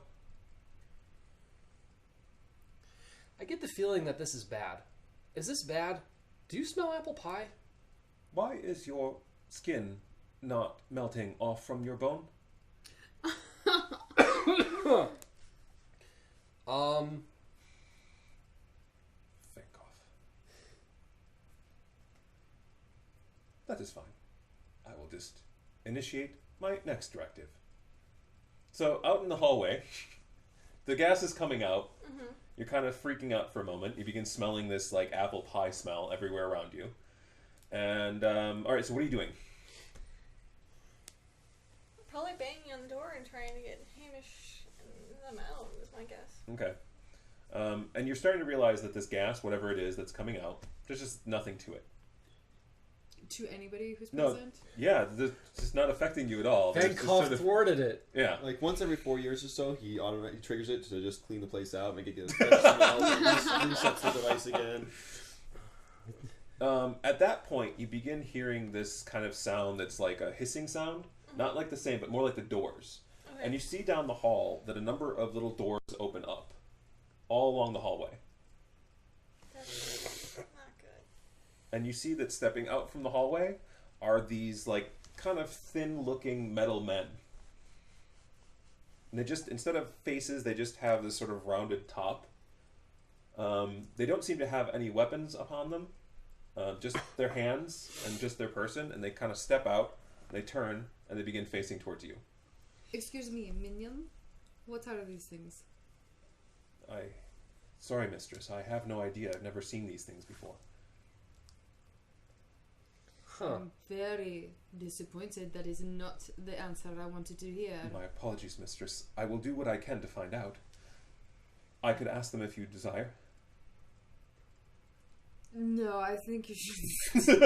I get the feeling that this is bad. Is this bad? Do you smell apple pie? Why is your skin not melting off from your bone? Think off. That is fine. I will just initiate my next directive. So out in the hallway, the gas is coming out. You're kind of freaking out for a moment. You begin smelling this like apple pie smell everywhere around you. And all right, so what are you doing? Probably banging on the door and trying to get Hamish and them out is my guess. Okay. And you're starting to realize that this gas, whatever it is that's coming out, there's just nothing to it. To anybody who's No. present? Yeah, it's just not affecting you at all. There's just Vankoff sort of- thwarted it. yeah. Like once every 4 years or so, he automatically triggers it to just clean the place out, make it get a fresh smell, resets the device again. At that point, you begin hearing this kind of sound that's like a hissing sound. Not like the same, but more like the doors. Okay. And you see down the hall that a number of little doors open up all along the hallway. That's not good. And you see that stepping out from the hallway are these like kind of thin looking metal men. And they just, instead of faces, they just have this sort of rounded top. They don't seem to have any weapons upon them, just their hands and just their person. And they kind of step out, they turn, and they begin facing towards you. Excuse me, minion? What are these things? Sorry, mistress, I have no idea. I've never seen these things before. Huh. I'm very disappointed. That is not the answer I wanted to hear. My apologies, mistress. I will do what I can to find out. I could ask them if you desire. No, I think you should.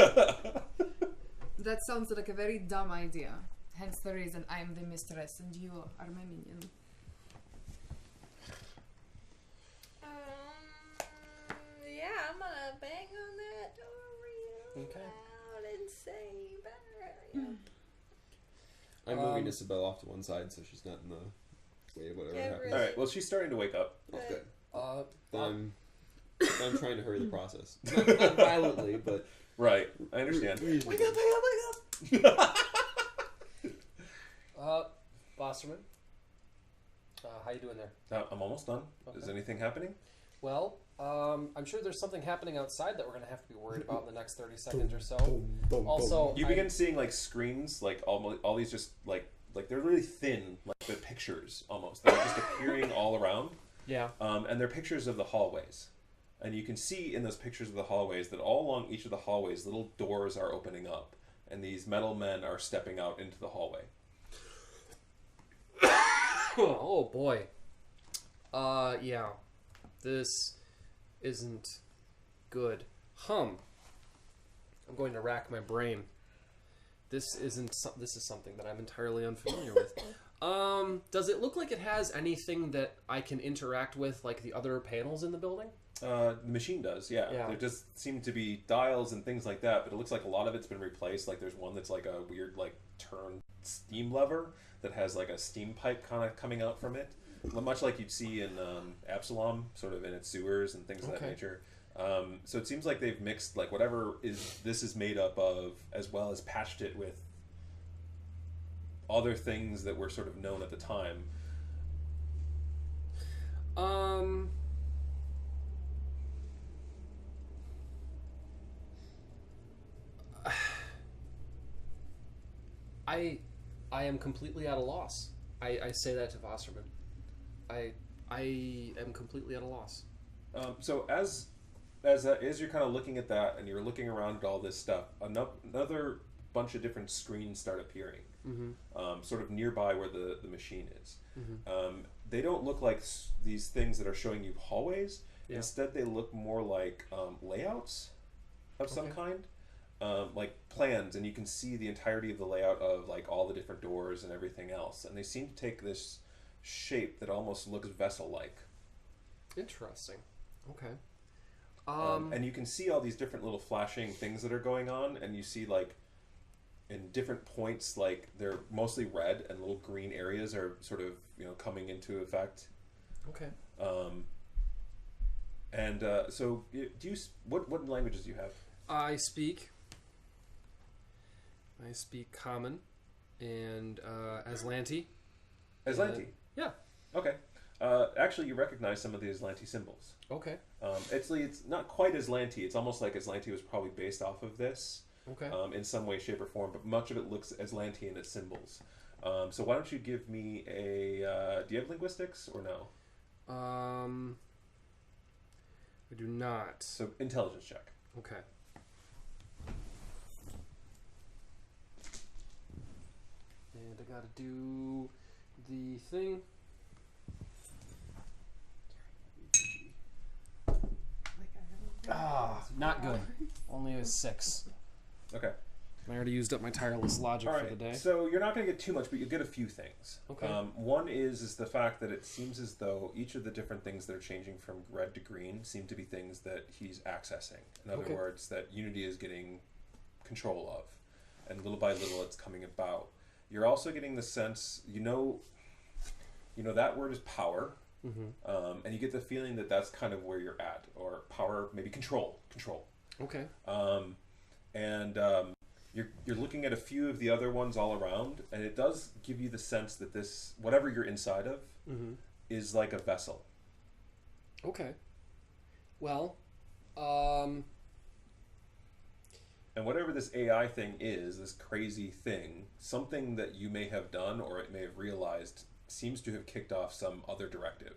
That sounds like a very dumb idea. Hence the reason I am the mistress and you are my minion. Yeah, I'm gonna bang on that door real Okay. loud and say, better. I'm moving Isabel off to one side so she's not in the way of whatever Yeah, happens. really. All right. Well, she's starting to wake up. Oh, good. Um, Then I'm trying to hurry the process. Not violently, but Right. I understand. reasonably. Wake up! Wasserman, how you doing there? I'm almost done. Is Okay. anything happening? Well, I'm sure there's something happening outside that we're gonna have to be worried about in the next 30 seconds or so. Also, You begin seeing like screens, like all these just like they're really thin, like the pictures almost. They're just appearing all around. yeah. And they're pictures of the hallways. And you can see in those pictures of the hallways that all along each of the hallways, little doors are opening up, and these metal men are stepping out into the hallway. Oh boy. Yeah. This isn't good. I'm going to rack my brain. This is something that I'm entirely unfamiliar with. Does it look like it has anything that I can interact with, like the other panels in the building? The machine does, yeah. There just seem to be dials and things like that, but it looks like a lot of it's been replaced. Like there's one that's like a weird like turn steam lever that has like a steam pipe kind of coming out from it, much like you'd see in Absalom, sort of in its sewers and things of that nature. So it seems like they've mixed like whatever this is made up of, as well as patched it with other things that were sort of known at the time. I am completely at a loss. I say that to Wasserman. I am completely at a loss. So as you're kind of looking at that and you're looking around at all this stuff, another bunch of different screens start appearing, sort of nearby where the machine is. They don't look like these things that are showing you hallways. Yeah. Instead, they look more like layouts of some kind. Like plans, and you can see the entirety of the layout of like all the different doors and everything else, and they seem to take this shape that almost looks vessel-like. Interesting. Okay. And you can see all these different little flashing things that are going on, and you see like in different points, like they're mostly red, and little green areas are sort of coming into effect. Okay. So do you what languages do you have? I speak Common and Aslanti. Aslanti? Yeah. Okay. Actually, you recognize some of the Aslanti symbols. Okay. It's not quite Aslanti. It's almost like Aslanti was probably based off of this. Okay. In some way, shape, or form, but much of it looks Aslanti in its symbols. So why don't you give me a... do you have linguistics or no? I do not. So intelligence check. Okay. And I gotta do the thing. Not good. Only a 6. Okay. I already used up my tireless logic for the day. So you're not going to get too much, but you get a few things. Okay. One is the fact that it seems as though each of the different things that are changing from red to green seem to be things that he's accessing. In other words, that Unity is getting control of, and little by little it's coming about. You're also getting the sense, that word is power, and you get the feeling that that's kind of where you're at, or power, maybe control. Okay. You're looking at a few of the other ones all around, and it does give you the sense that this, whatever you're inside of, is like a vessel. Okay. Well, and whatever this AI thing is, this crazy thing, something that you may have done or it may have realized seems to have kicked off some other directive.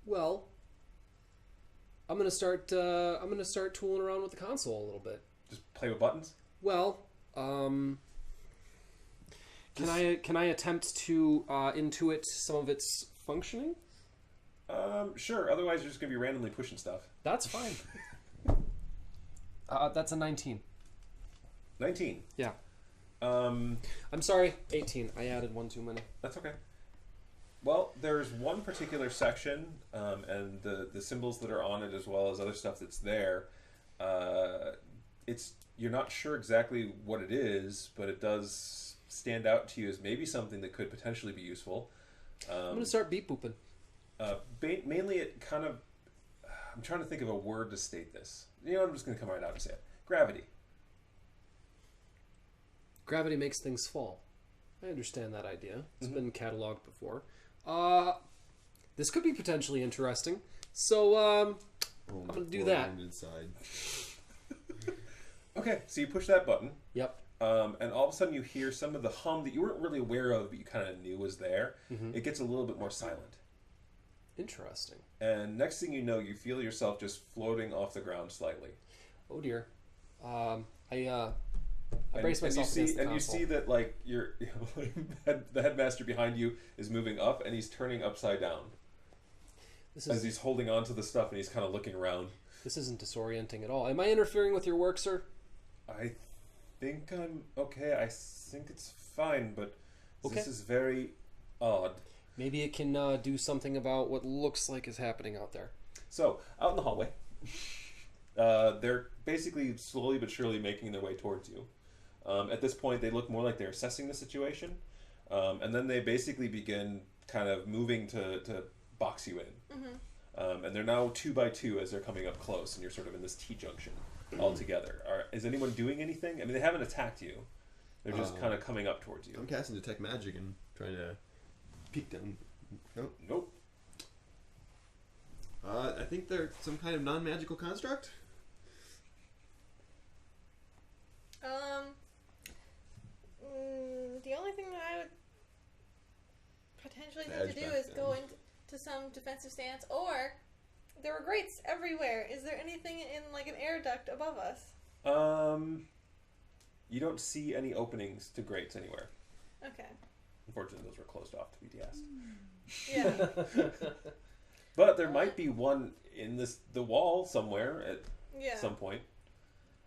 Well, I'm gonna start tooling around with the console a little bit. Just play with buttons? Well, can I attempt to intuit some of its functioning? Sure. Otherwise, you're just gonna be randomly pushing stuff. That's fine. That's a 19. 19. Yeah. I'm sorry, 18. I added one too many. That's okay. Well, there's one particular section, and the symbols that are on it, as well as other stuff that's there. You're not sure exactly what it is, but it does stand out to you as maybe something that could potentially be useful. I'm gonna start beep booping. Mainly, it kind of. I'm trying to think of a word to state this. I'm just gonna come right out and say it. Gravity. Gravity makes things fall. I understand that idea. It's been cataloged before. This could be potentially interesting. So, I'm gonna do that. Inside. Okay, so you push that button. Yep. And all of a sudden you hear some of the hum that you weren't really aware of, but you kind of knew was there. It gets a little bit more silent. Interesting. And next thing you know, you feel yourself just floating off the ground slightly. Oh dear. I And- brace and you myself see, against the and you console. see that like the headmaster behind you is moving up, and he's turning upside down This as is he's holding on to the stuff, and he's kind of looking around. this isn't disorienting at all. Am I interfering with your work, sir? I think I'm okay. I think it's fine, but Okay. this is very odd. Maybe it can do something about what looks like is happening out there. So, out in the hallway, they're basically slowly but surely making their way towards you. At this point, they look more like they're assessing the situation, and then they basically begin kind of moving to box you in. And they're now 2 by 2 as they're coming up close, and you're sort of in this T-junction all together. Is anyone doing anything? I mean, they haven't attacked you. They're just kind of coming up towards you. I'm casting Detect Magic and trying to peek down. Nope. Nope. I think they're some kind of non-magical construct. The only thing that I would potentially Edge need to do back is then. go into some defensive stance, or there were grates everywhere. Is there anything in like an air duct above us? You don't see any openings to grates anywhere. Okay. Unfortunately, those were closed off to BTS. Yeah. But there might be one in the wall somewhere at Yeah. some point.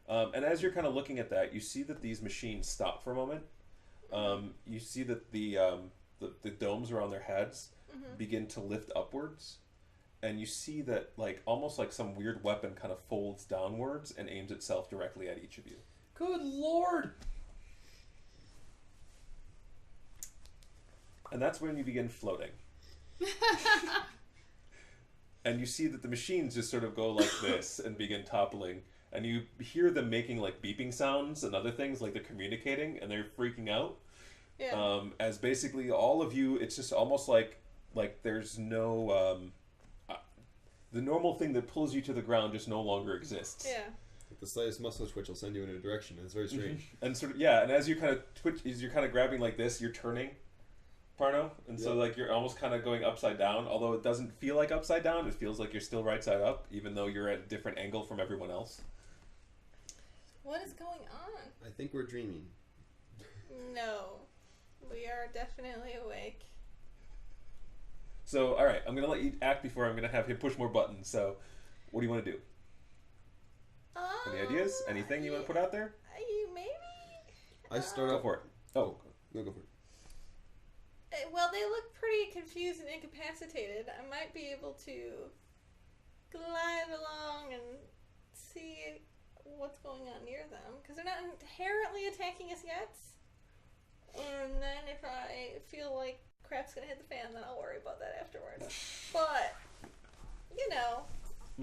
And as you're kind of looking at that, you see that these machines stop for a moment. You see that the domes around their heads begin to lift upwards, and you see that like almost like some weird weapon kind of folds downwards and aims itself directly at each of you. Good lord! And that's when you begin floating. And you see that the machines just sort of go like this and begin toppling. And you hear them making like beeping sounds and other things, like they're communicating and they're freaking out. Yeah. As basically all of you, it's just almost like there's no the normal thing that pulls you to the ground just no longer exists. Yeah. Like the slightest muscle twitch will send you in a direction. It's very strange. And sort of and as you kind of twitch, as you're kind of grabbing like this, you're turning, Parno, and so Yep. like you're almost kind of going upside down. Although it doesn't feel like upside down, it feels like you're still right side up, even though you're at a different angle from everyone else. What is going on? I think we're dreaming. No. We are definitely awake. So, all right, I'm gonna let you act before I'm gonna have him push more buttons. So, what do you want to do? Any ideas? Anything you want to put out there? Maybe. I start Go off. for it. Oh, No, go for it. Well, they look pretty confused and incapacitated. I might be able to glide along and see what's going on near them, because they're not inherently attacking us yet. And then if I feel like crap's gonna hit the fan, then I'll worry about that afterwards. But,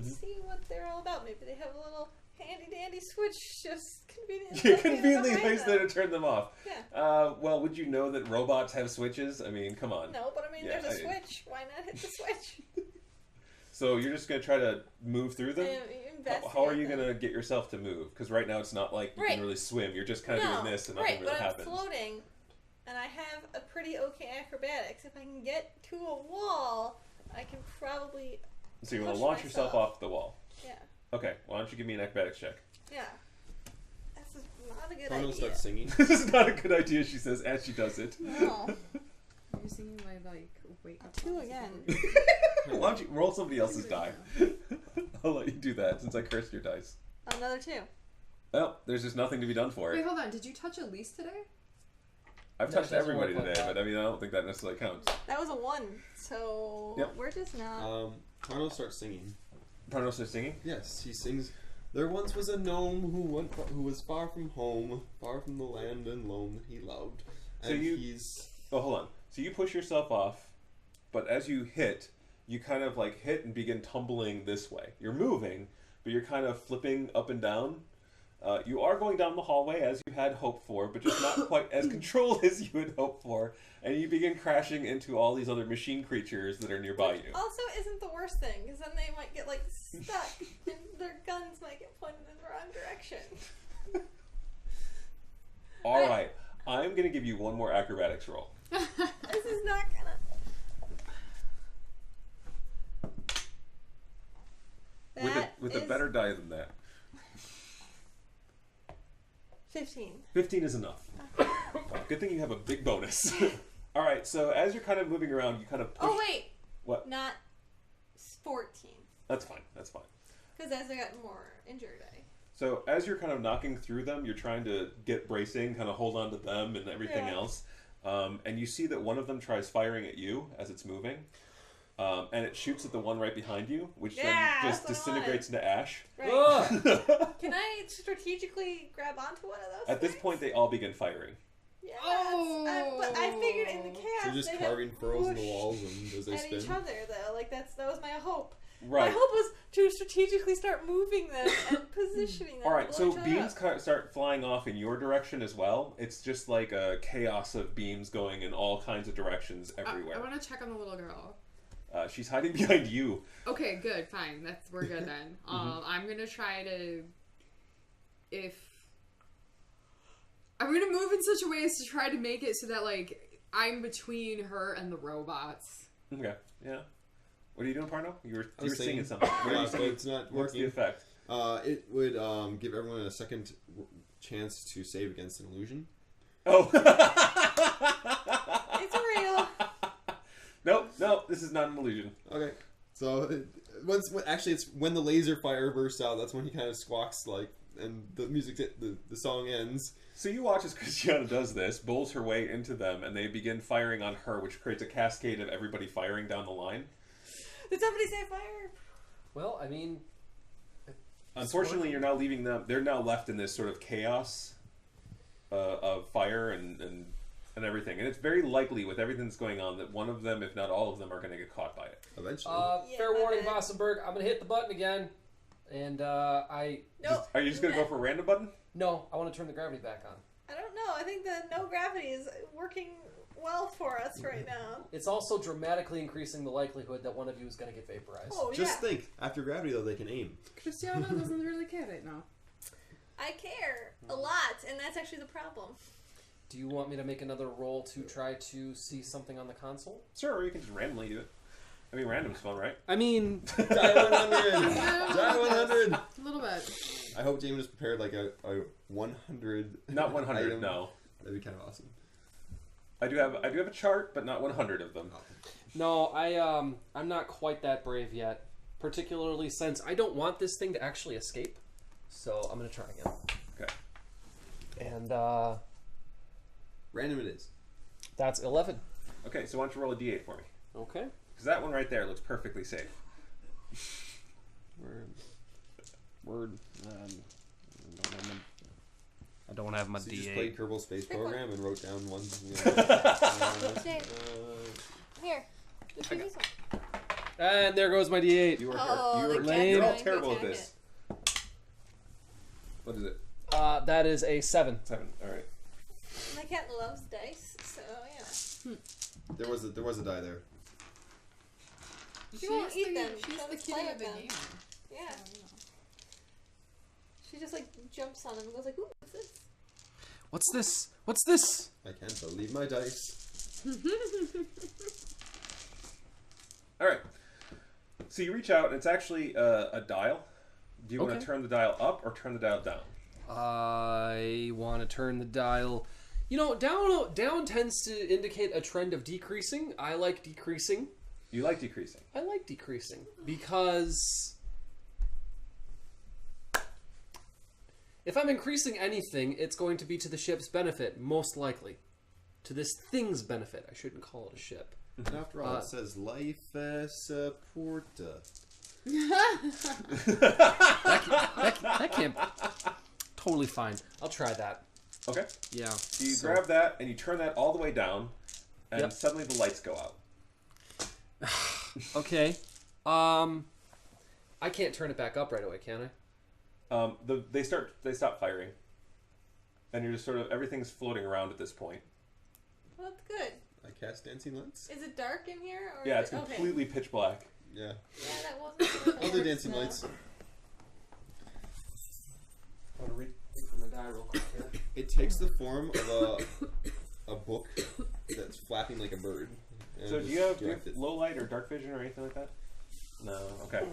see what they're all about. Maybe they have a little handy dandy switch just conveniently. you conveniently behind placed there them. to turn them off. Yeah. Well, would you know that robots have switches? I mean, come on. No, but I mean, Yeah, there's a switch. Why not hit the switch? So you're just gonna try to move through them? How are you Investigate them. gonna get yourself to move? Because right now it's not like you Right. can really swim. You're just kind of doing this and nothing right, really but happens. I'm floating, and I have a pretty okay acrobatics. If I can get to a wall, I can probably. So you want push to launch yourself myself. off the wall. Yeah, Okay, why don't you give me an acrobatics check? yeah. This is not a good Parno idea. starts singing. This is not a good idea, she says, as she does it. No. Are you singing my wake up? 2 again. Why don't you roll somebody else's die? I'll let you do that since I cursed your dice. Another 2. Well, there's just nothing to be done for Wait, it. hold on. Did you touch Elise today? I've No, touched it doesn't everybody work like today, that. but I mean, I don't think that necessarily counts. That was a 1, so Yep. we're just not. Parno starts singing. Parno starts singing? Yes, he sings. There once was a gnome who was far from home, far from the land and lone he loved. So And you- he's Oh, hold on. So you push yourself off, but as you hit, you kind of like hit and begin tumbling this way. You're moving, but you're kind of flipping up and down. You are going down the hallway as you had hoped for, but just not quite as controlled as you had hoped for. And you begin crashing into all these other machine creatures that are nearby you. Also, isn't the worst thing, because then they might get like stuck, and their guns might get pointed in the wrong direction. All right, I'm going to give you one more acrobatics roll. This is not gonna. With a better die than that. 15. 15 is enough. Good thing you have a big bonus. All right, so as you're kind of moving around, you kind of push... Oh, wait. What? Not 14. That's fine. That's fine. Because as I got more injured, So as you're kind of knocking through them, you're trying to get bracing, kind of hold on to them and everything else. And you see that one of them tries firing at you as it's moving. And it shoots at the one right behind you, which then just disintegrates into ash. Right. Can I strategically grab onto one of those At this point, they all begin firing. Yes. But I figured in the chaos So you're just carving furrows in the walls and as they at spin. each other, though. Like, that was my hope. Right. My hope was to strategically start moving them and positioning them. All right, to so blow each other beams up. start flying off in your direction as well. It's just like a chaos of beams going in all kinds of directions everywhere. I want to check on the little girl. She's hiding behind you. Okay, good, fine. We're good then. I'm gonna try to, I'm gonna move in such a way as to try to make it so that like I'm between her and the robots. Okay, yeah. What are you doing, Parno? You were was singing singing. something. What are you But singing? it's not What's the working. effect? It would give everyone a second chance to save against an illusion. Oh. It's real. Nope, this is not an illusion. Okay. So it's when the laser fire bursts out. That's when he kind of squawks like, and the music, the song ends. So you watch as Christiana does this, bowls her way into them, and they begin firing on her, which creates a cascade of everybody firing down the line. Did somebody say fire? Well, I mean... Unfortunately, you're now leaving them... They're now left in this sort of chaos of fire and everything. And it's very likely, with everything that's going on, that one of them, if not all of them, are going to get caught by it. Eventually. Fair warning, Bossenberg. I'm going to hit the button again. And Nope. Are you just going to go for a random button? No, I want to turn the gravity back on. I don't know. I think the no gravity is working well for us right now. It's also dramatically increasing the likelihood that one of you is going to get vaporized. Oh, Just think, after gravity though, they can aim. Cristiano doesn't really care right now. I care a lot, and that's actually the problem. Do you want me to make another roll to try to see something on the console? Sure, or you can just randomly do it. I mean, random's fun, right? I mean... Die 100! Die 100! A little bit. I hope James has prepared like a 100. Not 100, item. no. That'd be kind of awesome. I do have a chart, but not 100 of them. No, I'm not quite that brave yet. Particularly since I don't want this thing to actually escape. So I'm going to try again. Okay. And, Random it is. that's 11. Okay, so why don't you roll a d8 for me? Okay. Because that one right there looks perfectly safe. Word. I don't have my So you just D8. played Kerbal Space Program and wrote down one. Here. Just give me some. And there goes my D8. You are Oh, you're, the lame. you're all cat's terrible going at to this. What is it? That is a 7. 7. All right. My cat loves dice, so yeah. There was a die there. She won't eat them. She's She'll the just play kitty of with the them. game. Yeah. She just like jumps on them and goes like, "Ooh, what's this?" What's this? What's this? I can't believe my dice. All right. So you reach out, and it's actually a dial. Do you want Okay. to turn the dial up or turn the dial down? I want to turn the dial. You know, down tends to indicate a trend of decreasing. I like decreasing. You like decreasing. I like decreasing because if I'm increasing anything, it's going to be to the ship's benefit, most likely. To this thing's benefit. I shouldn't call it a ship. And after all, it says life support. That can't. Totally fine. I'll try that. Okay. Yeah. So you grab that, and you turn that all the way down, and Yep. suddenly the lights go out. Okay. I can't turn it back up right away, can I? They stop firing, and you're just sort of everything's floating around at this point. Well, that's good. I cast dancing lights. Is it dark in here? Or Yeah, is it's it... completely pitch black. Yeah. Yeah, that wasn't. I'll do dancing lights. I want to read from the die real quick here. It takes the form of a book that's flapping like a bird. And So do just you have direct it. low light or dark vision or anything like that? No. Okay.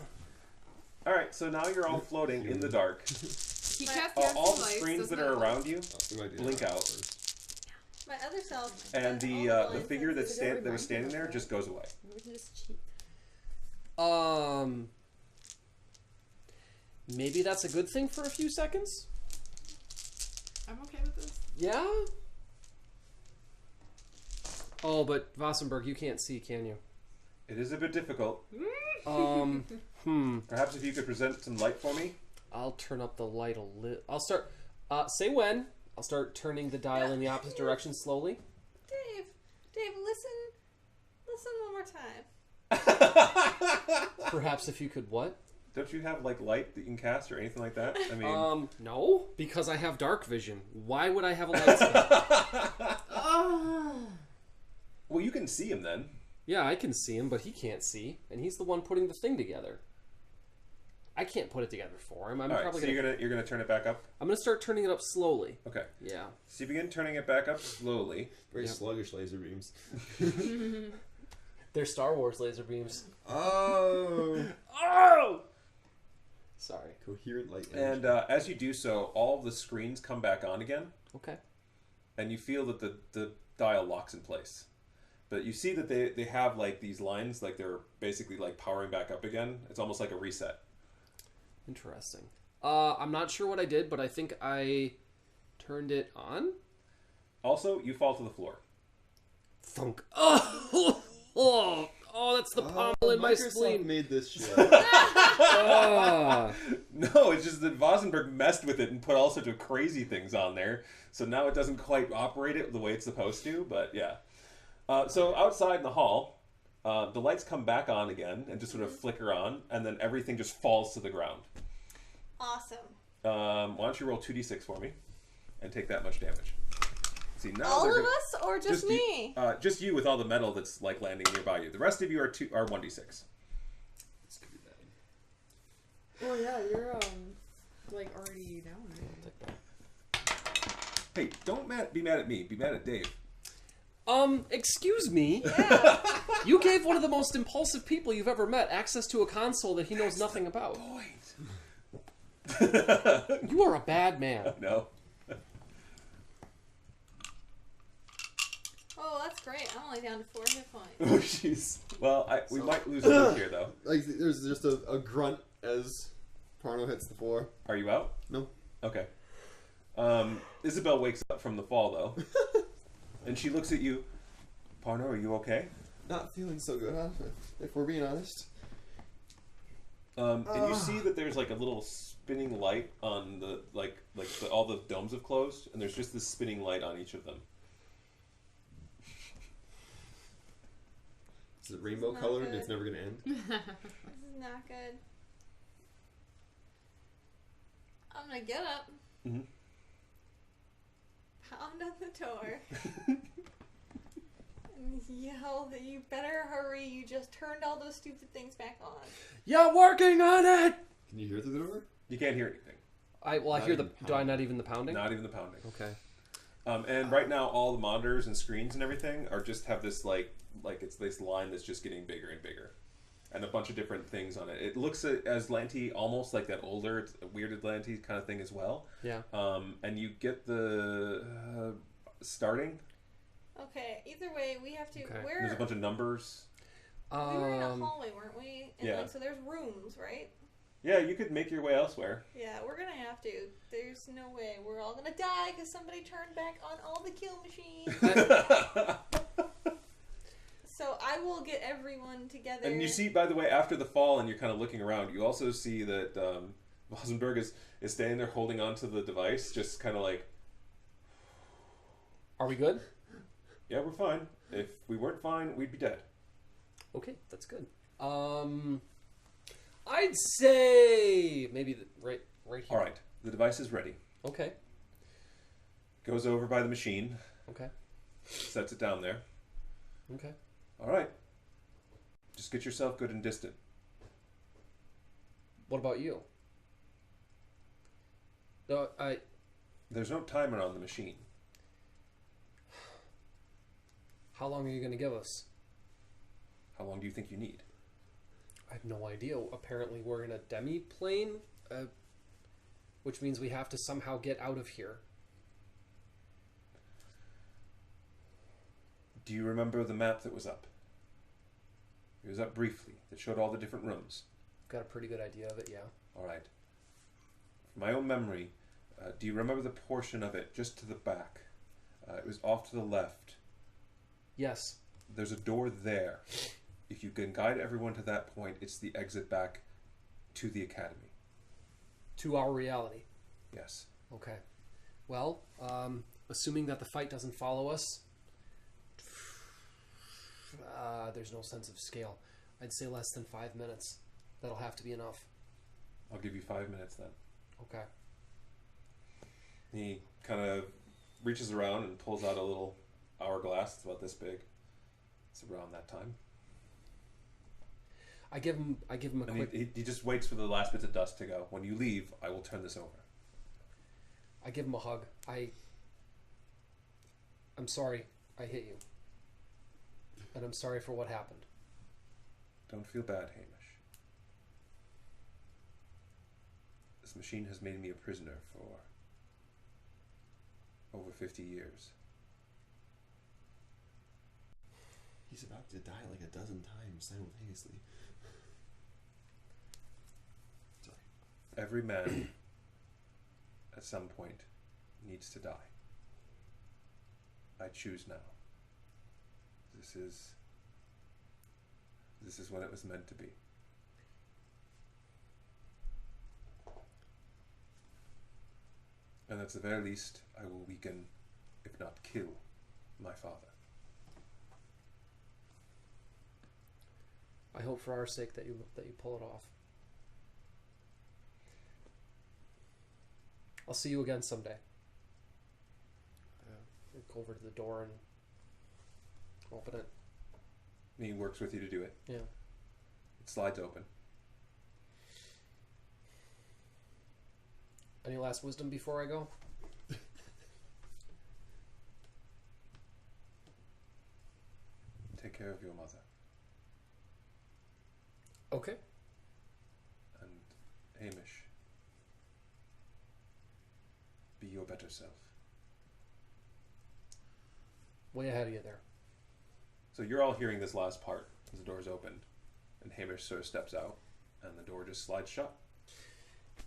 All right, so now you're all floating in the dark. He cast All the lights, screens doesn't that are it? around you We might do blink that out, first. My other self. and the lines figure says that was standing there just goes away. We can just cheat. Maybe that's a good thing for a few seconds. I'm okay with this. Yeah. Oh, but Wassenberg, you can't see, can you? It is a bit difficult. Perhaps if you could present some light for me. I'll turn up the light a little. I'll start. Say when. I'll start turning the dial in the opposite direction slowly. Dave, listen one more time. Perhaps if you could what? Don't you have like light that you can cast or anything like that? I mean, No, because I have dark vision. Why would I have a light spell? well, you can see him then. Yeah, I can see him, but he can't see, and he's the one putting the thing together. I can't put it together for him. I'm All right, probably so you're gonna turn it back up. I'm gonna start turning it up slowly. Okay. Yeah. So you begin turning it back up slowly. Very Yep. sluggish laser beams. They're Star Wars laser beams. Oh! Oh! Sorry. Coherent light And as you do so, all the screens come back on again, Okay. and you feel that the dial locks in place. But you see that they have like these lines, like they're basically like powering back up again. It's almost like a reset. Interesting. I'm not sure what I did, but I think I turned it on. Also, you fall to the floor. Thunk. Oh, that's the pommel in my Microsoft spleen. made this shit. Ah. No, it's just that Vosenberg messed with it and put all sorts of crazy things on there. So now it doesn't quite operate it the way it's supposed to, but yeah. So outside in the hall, the lights come back on again and just sort of flicker on, and then everything just falls to the ground. Awesome. Why don't you roll 2d6 for me and take that much damage? See, now All they're of us, or just me? just you with all the metal that's like landing nearby you. The rest of you are 1d6. This could be bad. Oh yeah, you're like already down. Hey, don't be mad at me. Be mad at Dave. Excuse me. Yeah. You gave one of the most impulsive people you've ever met access to a console that he knows nothing about. Point. You are a bad man. No. Oh, that's great. I'm only down to 4 hit points. Oh, jeez. Well, we might lose a look here, though. Like, there's just a grunt as Parno hits the floor. Are you out? No. Okay. Isabel wakes up from the fall, though. And she looks at you. Parno, are you okay? Not feeling so good, huh? If we're being honest. And you see that there's like a little spinning light on the all the domes have closed, and there's just this spinning light on each of them. Is it rainbow Not colored and good. it's never gonna end? This is not good. I'm gonna get up, Mhm. pound on the door, and yell that you better hurry. You just turned all those stupid things back on. You're working on it. Can you hear through the door? You can't hear anything. I Not hear the. even Do I not even the pounding? Not even the pounding. Okay. And right now, all the monitors and screens and everything are just have this like it's this line that's just getting bigger and bigger, and a bunch of different things on it. It looks as Lanty almost like that older, it's a weird Lanty kind of thing as well. Yeah. And you get the starting. Okay. Either way, we have to. Okay. There's a bunch of numbers. We were in a hallway, weren't we? And yeah. like, so there's rooms, right? Yeah, you could make your way elsewhere. Yeah, we're gonna have to. There's no way. We're all gonna die because somebody turned back on all the kill machines. So I will get everyone together. And you see, by the way, after the fall, and you're kind of looking around, you also see that Vosenberg is standing there holding onto the device, just kind of like, Are we good? yeah, we're fine. If we weren't fine, we'd be dead. Okay, that's good. I'd say maybe right here. All right, the device is ready. Okay. Goes over by the machine, Okay. sets it down there. Okay. All right. Just get yourself good and distant. What about you? No, There's no timer on the machine. How long are you going to give us? How long do you think you need? I have no idea. Apparently, we're in a demi-plane, which means we have to somehow get out of here. Do you remember the map that was up? It was up briefly. That showed all the different rooms. Got a pretty good idea of it, yeah. All right. From my own memory, do you remember the portion of it just to the back? It was off to the left. Yes. There's a door there. If you can guide everyone to that point, it's the exit back to the academy. To our reality. Yes. Okay. Well, assuming that the fight doesn't follow us, there's no sense of scale. I'd say less than 5 minutes. That'll have to be enough. I'll give you 5 minutes then. Okay. He kind of reaches around and pulls out a little hourglass. It's about this big. It's around that time. I give him a And quick. he just waits for the last bits of dust to go. When you leave, I will turn this over. I give him a hug. I'm sorry I hit you. And I'm sorry for what happened. Don't feel bad, Hamish. This machine has made me a prisoner for over 50 years. He's about to die like a dozen times simultaneously. Sorry. Every man at some point needs to die. I choose now. This is when it was meant to be. And at the very least, I will weaken, if not kill, my father. I hope for our sake that you pull it off. I'll see you again someday. Go over to the door and open it. And he works with you to do it. Yeah. It slides open. Any last wisdom before I go? Take care of your mother. Okay. And Hamish, be your better self. Way ahead of you there. So you're all hearing this last part as the door's opened, and Hamish sort of steps out, and the door just slides shut.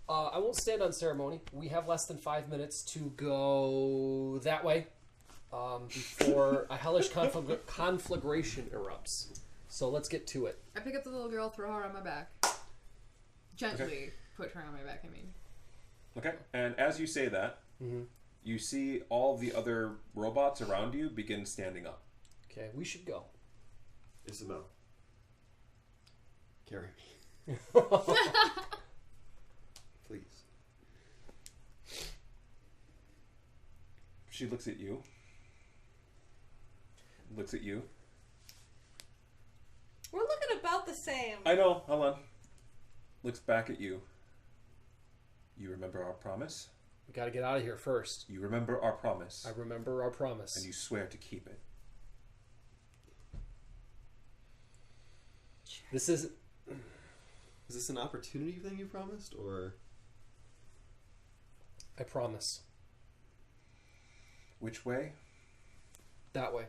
I won't stand on ceremony. We have less than 5 minutes to go that way before a hellish conflagration erupts. So let's get to it. I pick up the little girl, throw her on my back. Gently put her on my back, I mean. Okay, and as you say that, Mm-hmm. you see all the other robots around you begin standing up. Okay, we should go. Isabel. Carry me. Please. She looks at you. Looks at you. We're looking about the same. I know, hold on. Looks back at you. You remember our promise? We gotta get out of here first. You remember our promise. I remember our promise. And you swear to keep it. This is... Is this an opportunity thing you promised, or? I promise. Which way? That way.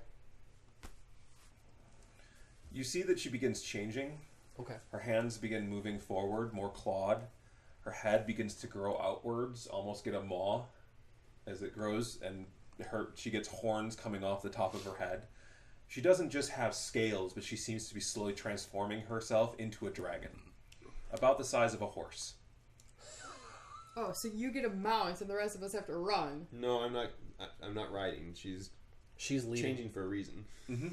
You see that she begins changing. Okay. Her hands begin moving forward, more clawed. Her head begins to grow outwards, almost get a maw as it grows, and she gets horns coming off the top of her head. She doesn't just have scales, but she seems to be slowly transforming herself into a dragon. About the size of a horse. Oh, so you get a mount and the rest of us have to run. No, I'm not. I'm not riding. She's leading. changing for a reason. Mm-hmm.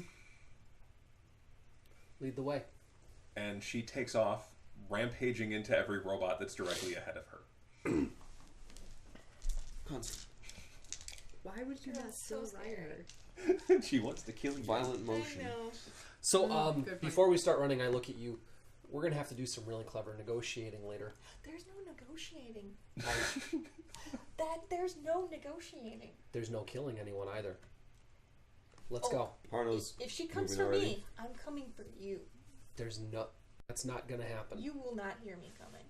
Lead the way. And she takes off, rampaging into every robot that's directly ahead of her. Constant. Why would you not so still ride her? She wants to kill you. Violent motion. I know. So, good point. before we start running, I look at you. We're gonna have to do some really clever negotiating later. There's no negotiating. There's no negotiating. There's no killing anyone either. Let's Oh. go. Parno's If she comes moving for already. me, I'm coming for you. There's no... That's not going to happen. You will not hear me coming.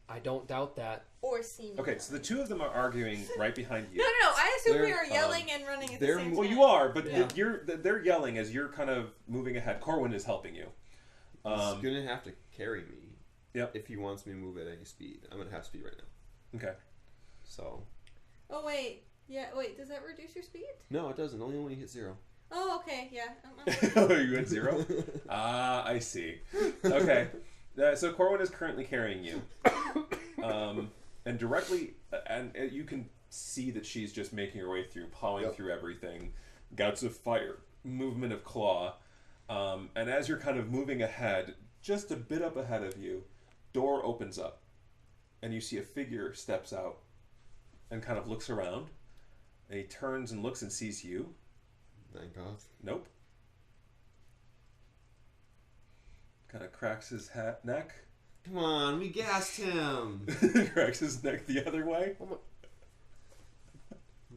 I don't doubt that. Or see me. Okay, so the two of them are arguing right behind you. No. I assume we They're, are yelling and running at the they're- same time. Well, you are, but Yeah. they're yelling as you're kind of moving ahead. Corwin is helping you. He's gonna have to carry me. Yep. If he wants me to move at any speed, I'm gonna have speed right now. Okay. So. Oh, wait. Yeah, wait. Does that reduce your speed? No, it doesn't. Only when you hit 0. Oh, okay. Yeah. Are you at 0? I see. Okay. So Corwin is currently carrying you. And directly, and you can see that she's just making her way through, plowing through everything. Gouts of fire, movement of claw. And as you're kind of moving ahead, just a bit up ahead of you, door opens up. And you see a figure steps out and kind of looks around. And he turns and looks and sees you. Thank God. Nope. Kind of cracks his neck. Come on, we gassed him. Cracks his neck the other way.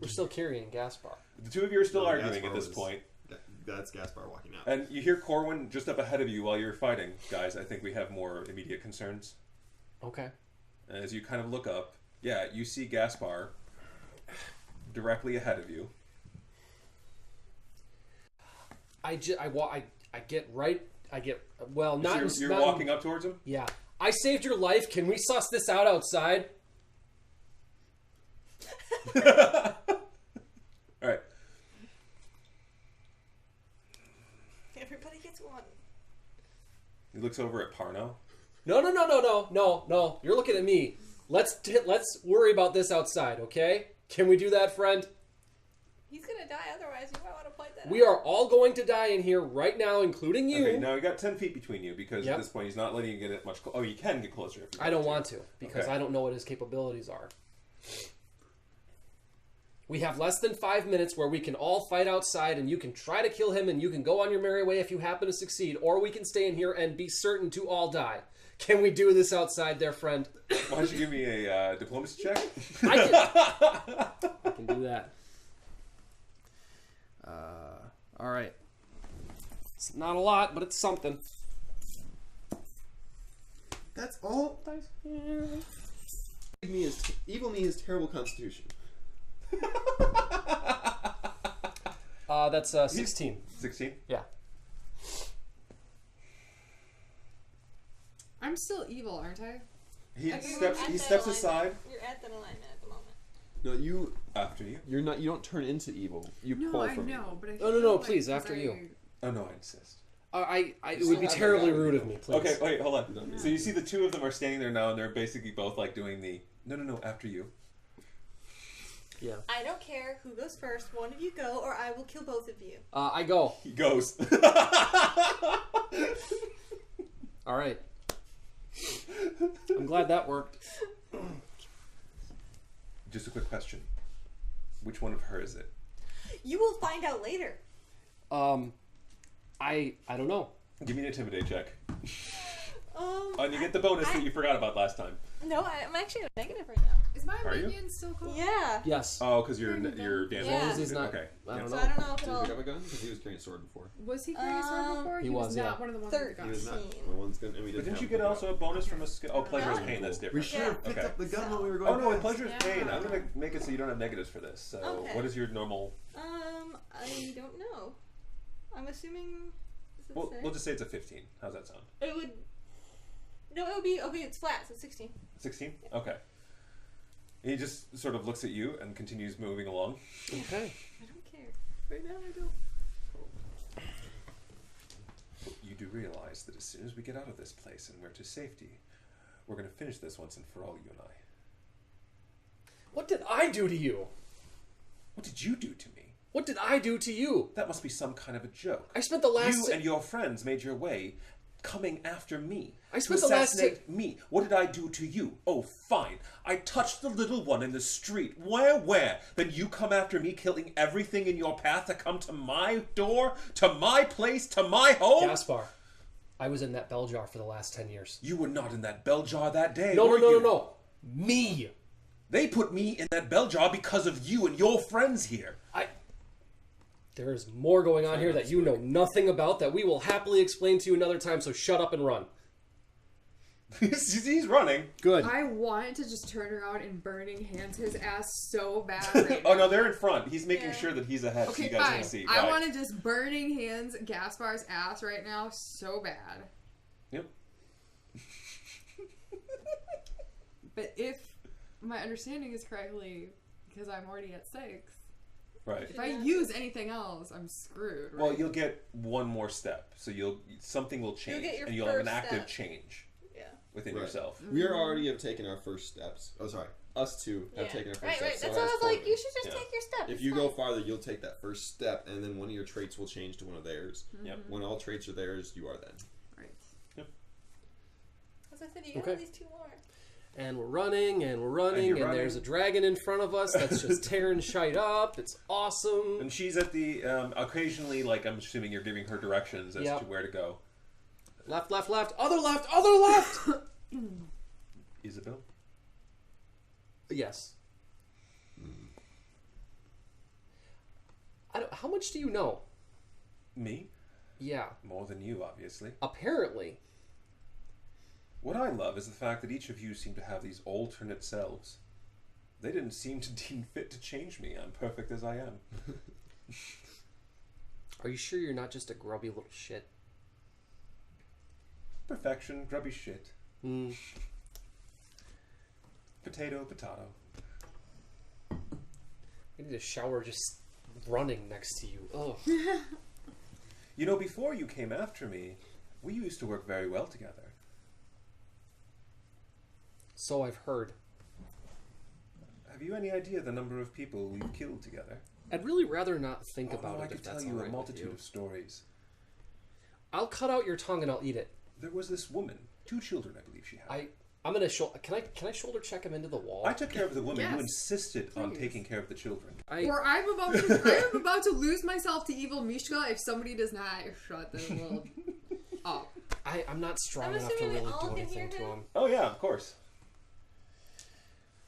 We're still carrying Gaspar. The two of you are still No, arguing Gaspar at this was- point. That's Gaspar walking out. And you hear Corwin just up ahead of you while you're fighting. Guys, I think we have more immediate concerns. Okay. As you kind of look up, yeah, you see Gaspar directly ahead of you. Well, not... So you're not- walking up towards him? Yeah. I saved your life. Can we suss this out outside? Alright. Everybody gets one. He looks over at Parno. No. You're looking at me. Let's worry about this outside, okay? Can we do that, friend? He's gonna die otherwise. You might want to point that We out. are all going to die in here right now, including you. Okay, now you got 10 feet between you because Yep. at this point he's not letting you get it much closer. Oh, you can get closer if you I don't want to because Okay. I don't know what his capabilities are. We have less than 5 minutes where we can all fight outside and you can try to kill him and you can go on your merry way if you happen to succeed, or we can stay in here and be certain to all die. Can we do this outside there, friend? Why don't you give me a diplomacy check? I can do that. All right. It's not a lot, but it's something. That's all. Evil me is terrible constitution. That's 16. 16? Yeah. I'm still evil, aren't I? He Okay, steps. we're at He that steps alignment. aside You're at that alignment at the moment. No, you. after you. You're not. You don't turn into evil. You No, pull I from know, evil. but I No, feel like please, 'cause after you. Oh no, I insist. It would still be have terribly that guy. rude of me, please. Okay, wait, hold on. No. So you see the two of them are standing there now, and they're basically both like doing the no, after you. Yeah. I don't care who goes first. One of you go, or I will kill both of you. I go. He goes. All right. I'm glad that worked. Just a quick question. Which one of her is it? You will find out later. I don't know. Give me an intimidate check. And you get the bonus that you forgot about last time. No, I'm actually at a negative right now. Is my Are you? minion still cool? Yeah. Yes. Oh, because you're Dan. Yeah. He's not. Okay. I don't So know. I don't know if Did he it'll. pick up a gun? Because he was carrying a sword before. Was he carrying a sword before? he was was, not yeah. one of the ones with the He was guns. not. The one's gonna. And we But didn't didn't have you him get pick also up. a bonus from a skill? Oh, pleasure's No. pain. That's We different. should Yeah. have picked Okay. up the gun while we were Oh going no, past. pleasure's Yeah. pain. I'm gonna make it so you don't have negatives for this. So Okay. what is your normal? I don't know. I'm assuming. Does it We'll, say? we'll just say it's a 15. How's that sound? It would. No, it would be okay. It's flat, so it's 16. 16? Okay. He just sort of looks at you and continues moving along. Okay. I don't care. Right now, I don't. You do realize that as soon as we get out of this place and we're to safety, we're going to finish this once and for all, you and I. What did I do to you? What did you do to me? What did I do to you? That must be some kind of a joke. I spent the last. You and your friends made your way coming after me. I spent to the last assassinate me. What did I do to you? Oh, fine. I touched the little one in the street. Where? Then you come after me, killing everything in your path to come to my door, to my place, to my home? Gaspar, I was in that bell jar for the last 10 years. You were not in that bell jar that day, No. were you? Me. They put me in that bell jar because of you and your friends here. There is more going on here that you know nothing about that we will happily explain to you another time, so shut up and run. He's running. Good. I want to just turn around and Burning Hands his ass so bad right Oh now. no, they're in front. He's making Yeah. sure that he's ahead so Okay, you guys fine. can see. I Right. want to just Burning Hands Gaspar's ass right now so bad. Yep. But if my understanding is correctly, because I'm already at 6, Right. if I use anything else, I'm screwed. Right? Well, you'll get one more step, so something will change, get your and you'll have an first active step. change Yeah. within Right. yourself. We already have taken our first steps. Oh, sorry. Us two have Yeah. taken our first Right, steps. right. so That's why I has was like, Corbin. you should just Yeah. take your step. If It's you fine. go farther, you'll take that first step, and then one of your traits will change to one of theirs. Yep. When all traits are theirs, you are then. Right. As I said, you got Okay. these 2 more. And we're running, and we're running, you're and running. there's a dragon in front of us that's just tearing shite up. It's awesome. And she's at the occasionally, like I'm assuming you're giving her directions as Yep. to where to go. Left, left, left. Other left, other left. Isabel. Yes. How much do you know? Me? Yeah. More than you, obviously. Apparently. What I love is the fact that each of you seem to have these alternate selves. They didn't seem to deem fit to change me. I'm perfect as I am. Are you sure you're not just a grubby little shit? Perfection, grubby shit. Mm. Potato, potato. I need a shower just running next to you. Oh. You know, before you came after me, we used to work very well together. So I've heard. Have you any idea the number of people we've killed together? I'd really rather not think about Although it I if could tell that's you all a right with multitude you. of stories. I'll cut out your tongue and I'll eat it. There was this woman, 2 children, I believe she had. I'm gonna can I shoulder check him into the wall? I took care of the woman who Yes, insisted on please. taking care of the children. Or I'm about to lose myself to evil Mishka if somebody does not shut this world up. I'm not strong I'm enough to assuming we really all do can anything hear to him. him. Oh yeah, of course.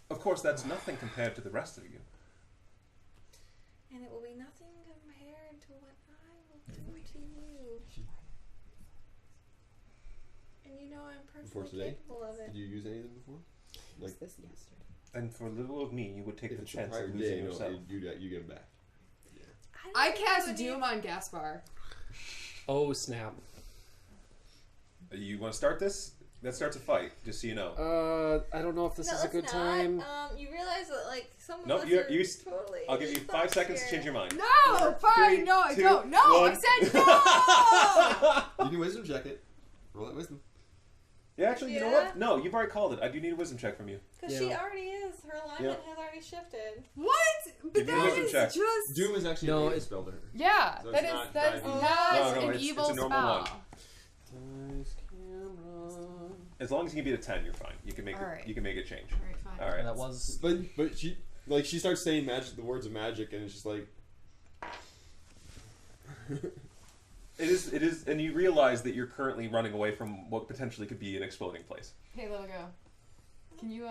Of course, that's nothing compared to the rest of you. And it will be nothing compared to what I will do to you. And you know I'm Before perfectly today? capable of it. Did you use any of them before? Like, This yesterday. And for little of me, you would take if the it's your chance prior of losing day, no, yourself. you get them back. don't I think cast would Doom need- on Gaspar. Oh snap. You want to start this? Let's start to fight, just so you know. I don't know if this No, is a it's good not. time. You realize that like some of Nope, us you- are you- totally. I'll give you 5 seconds to change your mind. No, fine, 3, no, I 2, don't. No, I 1. said no. You can wisdom check it. Roll that wisdom. Yeah, actually, you know Yeah? what? No, you've already called it. I do need a wisdom check from you. Because she already is. Her alignment has already shifted. What? But Give me a that wisdom is check. just. Doom is actually No, an it's- spell to her. Yeah, So that it's is not that's diving. not No, an it's evil a normal spell. one. Nice camera. As long as you can beat a 10, you're fine. You can make Alright. you can make a change. Alright, fine. All right. That was But she starts saying the words of magic, and it's just like It is, and you realize that you're currently running away from what potentially could be an exploding place. Hey, little girl. Can you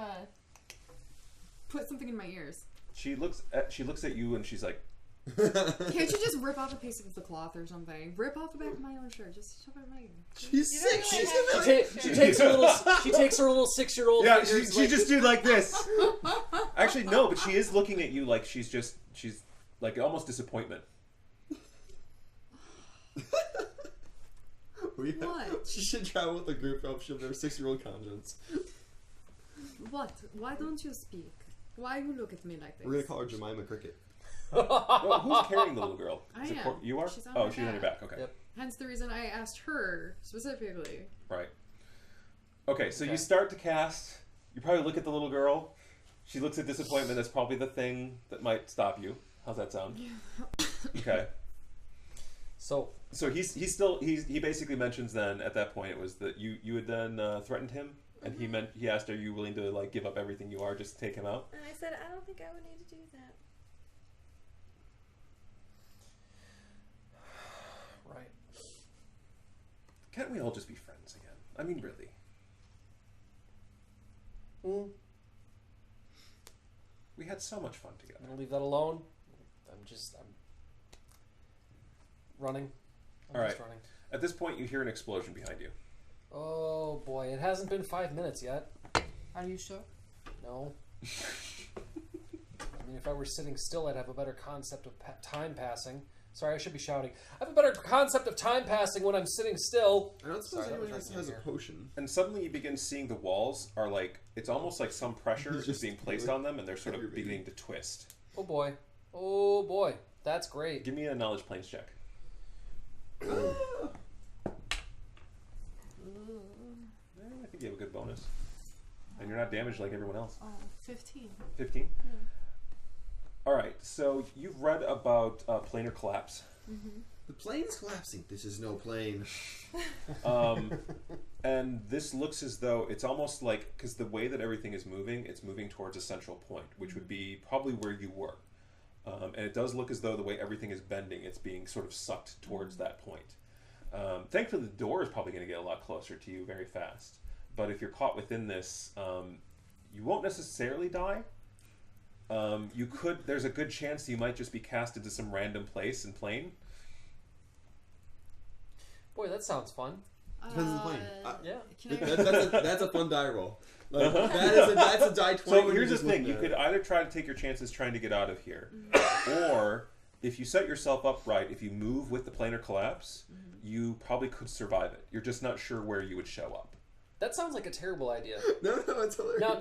put something in my ears? She looks at you and she's like, Can't you just rip off a piece of the cloth or something? Rip off the back of my own shirt. Just shove it in my ear. she's You don't sick. really She's have gonna. to- she takes her little she takes her little 6-year-old yeah, fingers she like, just do like this. Actually, no, but she is looking at you like she's like almost disappointment. What? She should travel with a group of their 6-year-old conscience. What? Why don't you speak? Why you look at me like this? We're gonna call her Jemima Cricket. No, who's carrying the little girl? I Is it am. you are? She's on Oh, my she's on your back. Okay. Yep. Hence the reason I asked her specifically. Right. Okay, so Okay. you start to cast. You probably look at the little girl. She looks at disappointment. That's probably the thing that might stop you. How's that sound? Okay. So So he basically mentions then at that point it was that you had then threatened him and he asked, are you willing to like give up everything you are just to take him out? And I said, I don't think I would need to do that. right. Can't we all just be friends again? I mean, really. We had so much fun I'm together. gonna leave that alone. I'm running. I'm All just right. running. At this point, you hear an explosion behind you. Oh boy, it hasn't been 5 minutes yet. Are you sure? No. I mean, if I were sitting still, I'd have a better concept of time passing. Sorry, I should be shouting. I have a better concept of time passing when I'm sitting still. I don't suppose Sorry, that anyone was else right has a here. potion. And suddenly you begin seeing the walls are like, it's almost like some pressure He's is just being placed on them and they're sort of everybody. beginning to twist. Oh boy. Oh boy. That's great. Give me a knowledge planes check. I think you have a good bonus. And you're not damaged like everyone else. 15. 15? Yeah. Alright, so you've read about planar collapse. The plane's collapsing. This is no plane. And this looks as though it's almost like, because the way that everything is moving, it's moving towards a central point, which would be probably where you were. And it does look as though the way everything is bending, it's being sort of sucked towards that point. Thankfully, the door is probably going to get a lot closer to you very fast. But if you're caught within this, you won't necessarily die. You could. There's a good chance you might just be cast into some random place and plane. Boy, that sounds fun. Depends on the plane. Yeah. Can I... That's a fun die roll. Like, that's a die 20. So when here's you the just thing: look you at could it. either try to take your chances trying to get out of here, or if you set yourself up right, if you move with the planar collapse, you probably could survive it. You're just not sure where you would show up. That sounds like a terrible idea. No, it's hilarious. Now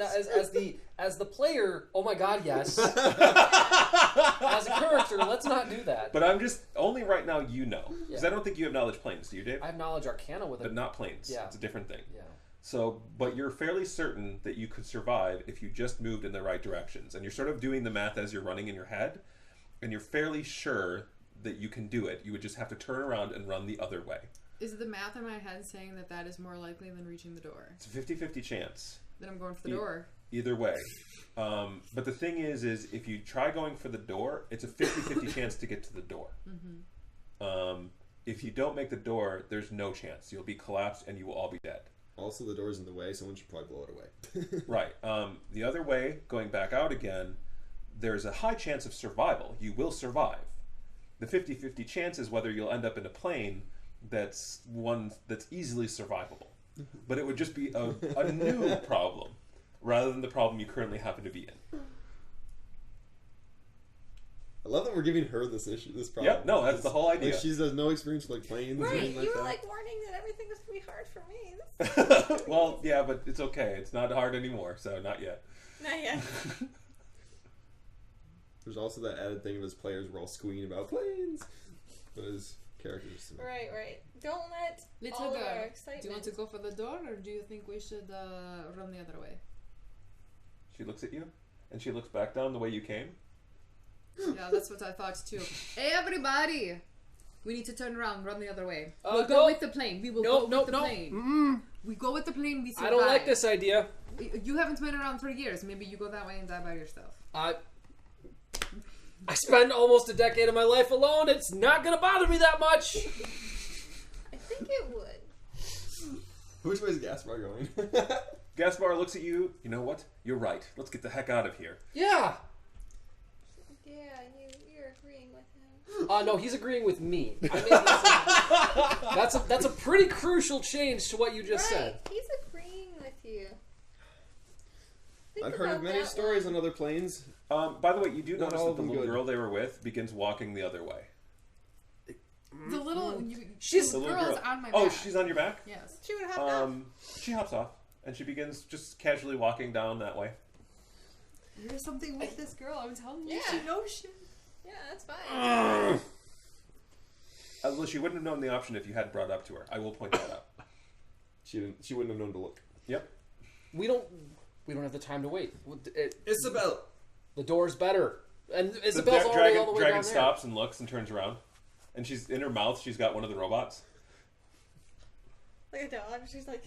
as the player, oh my god, yes. As a character, let's not do that. But I'm just only right now. You know, because Yeah. I don't think you have knowledge planes. Do you, Dave? I have knowledge arcana with it. But not planes. Yeah. It's a different thing. Yeah. So, but you're fairly certain that you could survive if you just moved in the right directions, and you're sort of doing the math as you're running in your head, and you're fairly sure that you can do it. You would just have to turn around and run the other way. Is the math in my head saying that that is more likely than reaching the door? It's a 50-50 chance. Then I'm going for the door. Either way. But the thing is if you try going for the door, it's a 50-50 chance to get to the door. If you don't make the door, there's no chance. You'll be collapsed and you will all be dead. Also, the door's in the way. Someone should probably blow it away. Right. The other way, going back out again, there's a high chance of survival. You will survive. The 50-50 chance is whether you'll end up in a plane that's one that's easily survivable. But it would just be a new problem rather than the problem you currently happen to be in. I love that we're giving her this problem. Yep, no, that's the whole idea. Like, she has no experience with like planes or Right, anything like you were that. like warning that everything was going to be hard for me. Well, yeah, but it's okay. It's not hard anymore, so not yet. Not yet. There's also that added thing of his players were all squealing about planes, but his characters. Right. Don't let Little all of our girl, excitement. do you want to go for the door, or do you think we should run the other way? She looks at you, and she looks back down the way you came. Yeah, that's what I thought too. Hey, everybody! We need to turn around, run the other way. Oh, We'll no. go with the plane. We will go with the no. plane. We go with the plane. We survive. I don't like this idea. You haven't been around for years. Maybe you go that way and die by yourself. I spent almost a decade of my life alone. It's not gonna bother me that much. I think it would. Which way is Gaspar going? Gaspar looks at you. You know what? You're right. Let's get the heck out of here. Yeah. Yeah, you're agreeing with him. No, he's agreeing with me. That's a pretty crucial change to what you just said. He's agreeing with you. Think I've heard of about many that stories one. on other planes. By the way, you do Not notice all that of the them little good. girl they were with begins walking the other way. The little She's The little girl is girl. on my back. Oh, she's on your back? Yes. She would have She hops off, and she begins just casually walking down that way. There's something with this girl. I'm telling you. Yeah. She knows shit. Yeah, that's fine. Well, she wouldn't have known the option if you hadn't brought it up to her. I will point that out. She wouldn't have known to look. Yep. We don't have the time to wait. Isabel. The door's better, and The Isabel's already all the way dragon down there. stops and looks and turns around, and she's in her mouth. She's got one of the robots. Like a dog. She's like,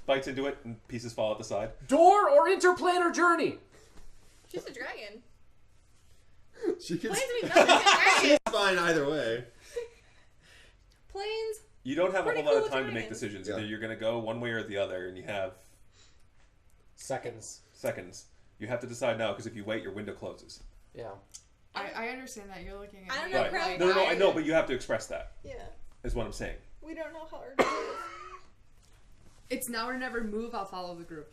Bites into it, and pieces fall at the side. Door or interplanar journey? she's a dragon. She can. Planes mean nothing to dragons. It's fine either way. Planes. You don't have a Pretty whole lot cool of time to make dragons. decisions. Yeah. Either you're going to go one way or the other, and you have Seconds. seconds. You have to decide now, because if you wait, your window closes. Yeah. I understand that. You're looking at I don't me know, Right. Crowley. No, I know, but you have to express that, Yeah. is what I'm saying. We don't know how hard it is. It's now or never. Move. I'll follow the group.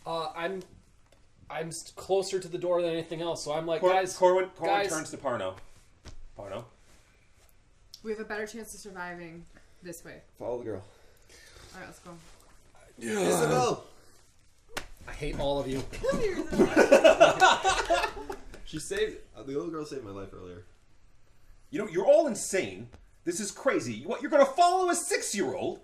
I'm closer to the door than anything else, so I'm like, Corwin guys. turns to Parno. Parno. We have a better chance of surviving this way. Follow the girl. All right, let's go. Isabel! I hate all of you. Come here, Isabel. She saved... the little girl saved my life earlier. You know, you're all insane. This is crazy. What, you're gonna follow a 6-year-old?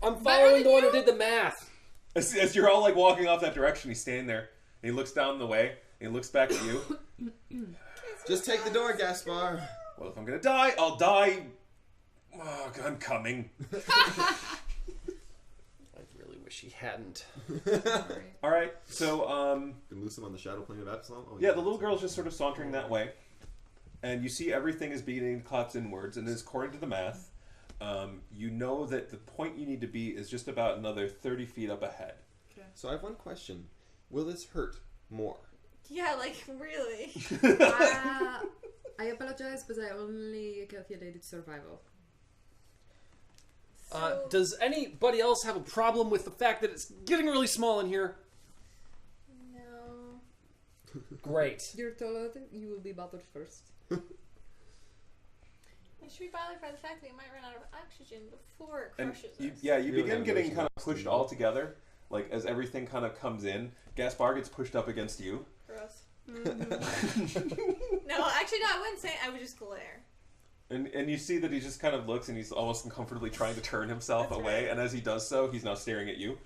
I'm following the one who did the math. As you're all like walking off that direction, he's standing there. And he looks down the way. And he looks back at you. Just take the door, Gaspar. Well, if I'm gonna die, I'll die. Oh, I'm coming. I really wish he hadn't. All right. So, Can lose him on the shadow plane of Absalom. Oh, yeah, the little girl's just sort of sauntering that way, and you see everything is beating collapse inwards, and is according to the math. You know that the point you need to be is just about another 30 feet up ahead. So I have one question. Will this hurt more? Yeah, like, really. I apologize, but I only calculated survival. Does anybody else have a problem with the fact that it's getting really small in here? No. Great. You're told you will be battled first. I should be bothered by the fact that we might run out of oxygen before it And crushes you, us. yeah, you We don't begin have getting motion kind of oxygen, pushed though. all together. Like as everything kind of comes in, Gaspar gets pushed up against you. Gross. No, actually, no, I wouldn't say it. I would just glare. And you see that he just kind of looks and he's almost uncomfortably trying to turn himself That's away. right. And as he does so, he's now staring at you.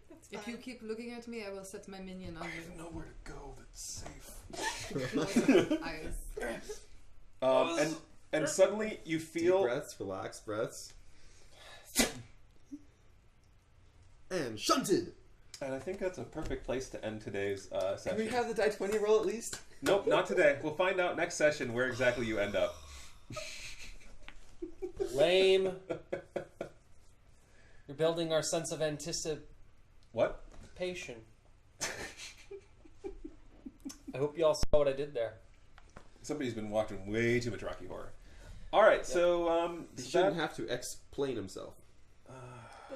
That's If fine. you keep looking at me, I will set my minion on you. Nowhere to go that's Eyes. safe. And suddenly you Deep feel breaths, relaxed breaths. And shunted! and I think that's a perfect place to end today's Can session. we have the die 20 roll at least? Nope, not today. We'll find out next session where exactly you end up. Lame. You're building our sense of anticipation. What? I hope you all saw what I did there. Somebody's been watching way too much Rocky Horror. All right, so He shouldn't have to explain himself. Boo.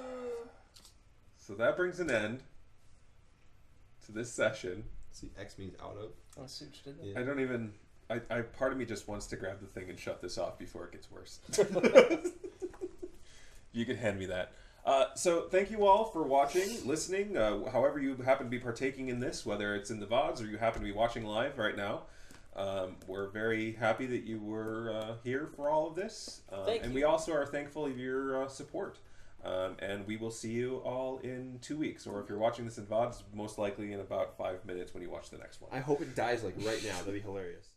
so that brings an end to this session. See, X means out of. Oh, I see what you did there. Yeah. I don't even. I part of me just wants to grab the thing and shut this off before it gets worse. You can hand me that. So thank you all for watching, listening, however you happen to be partaking in this, whether it's in the VODs or you happen to be watching live right now. We're very happy that you were here for all of this. Thank and you. we also are thankful of your support. And we will see you all in 2 weeks. Or if you're watching this in VODs, most likely in about 5 minutes when you watch the next one. I hope it dies like right now. That'd be hilarious.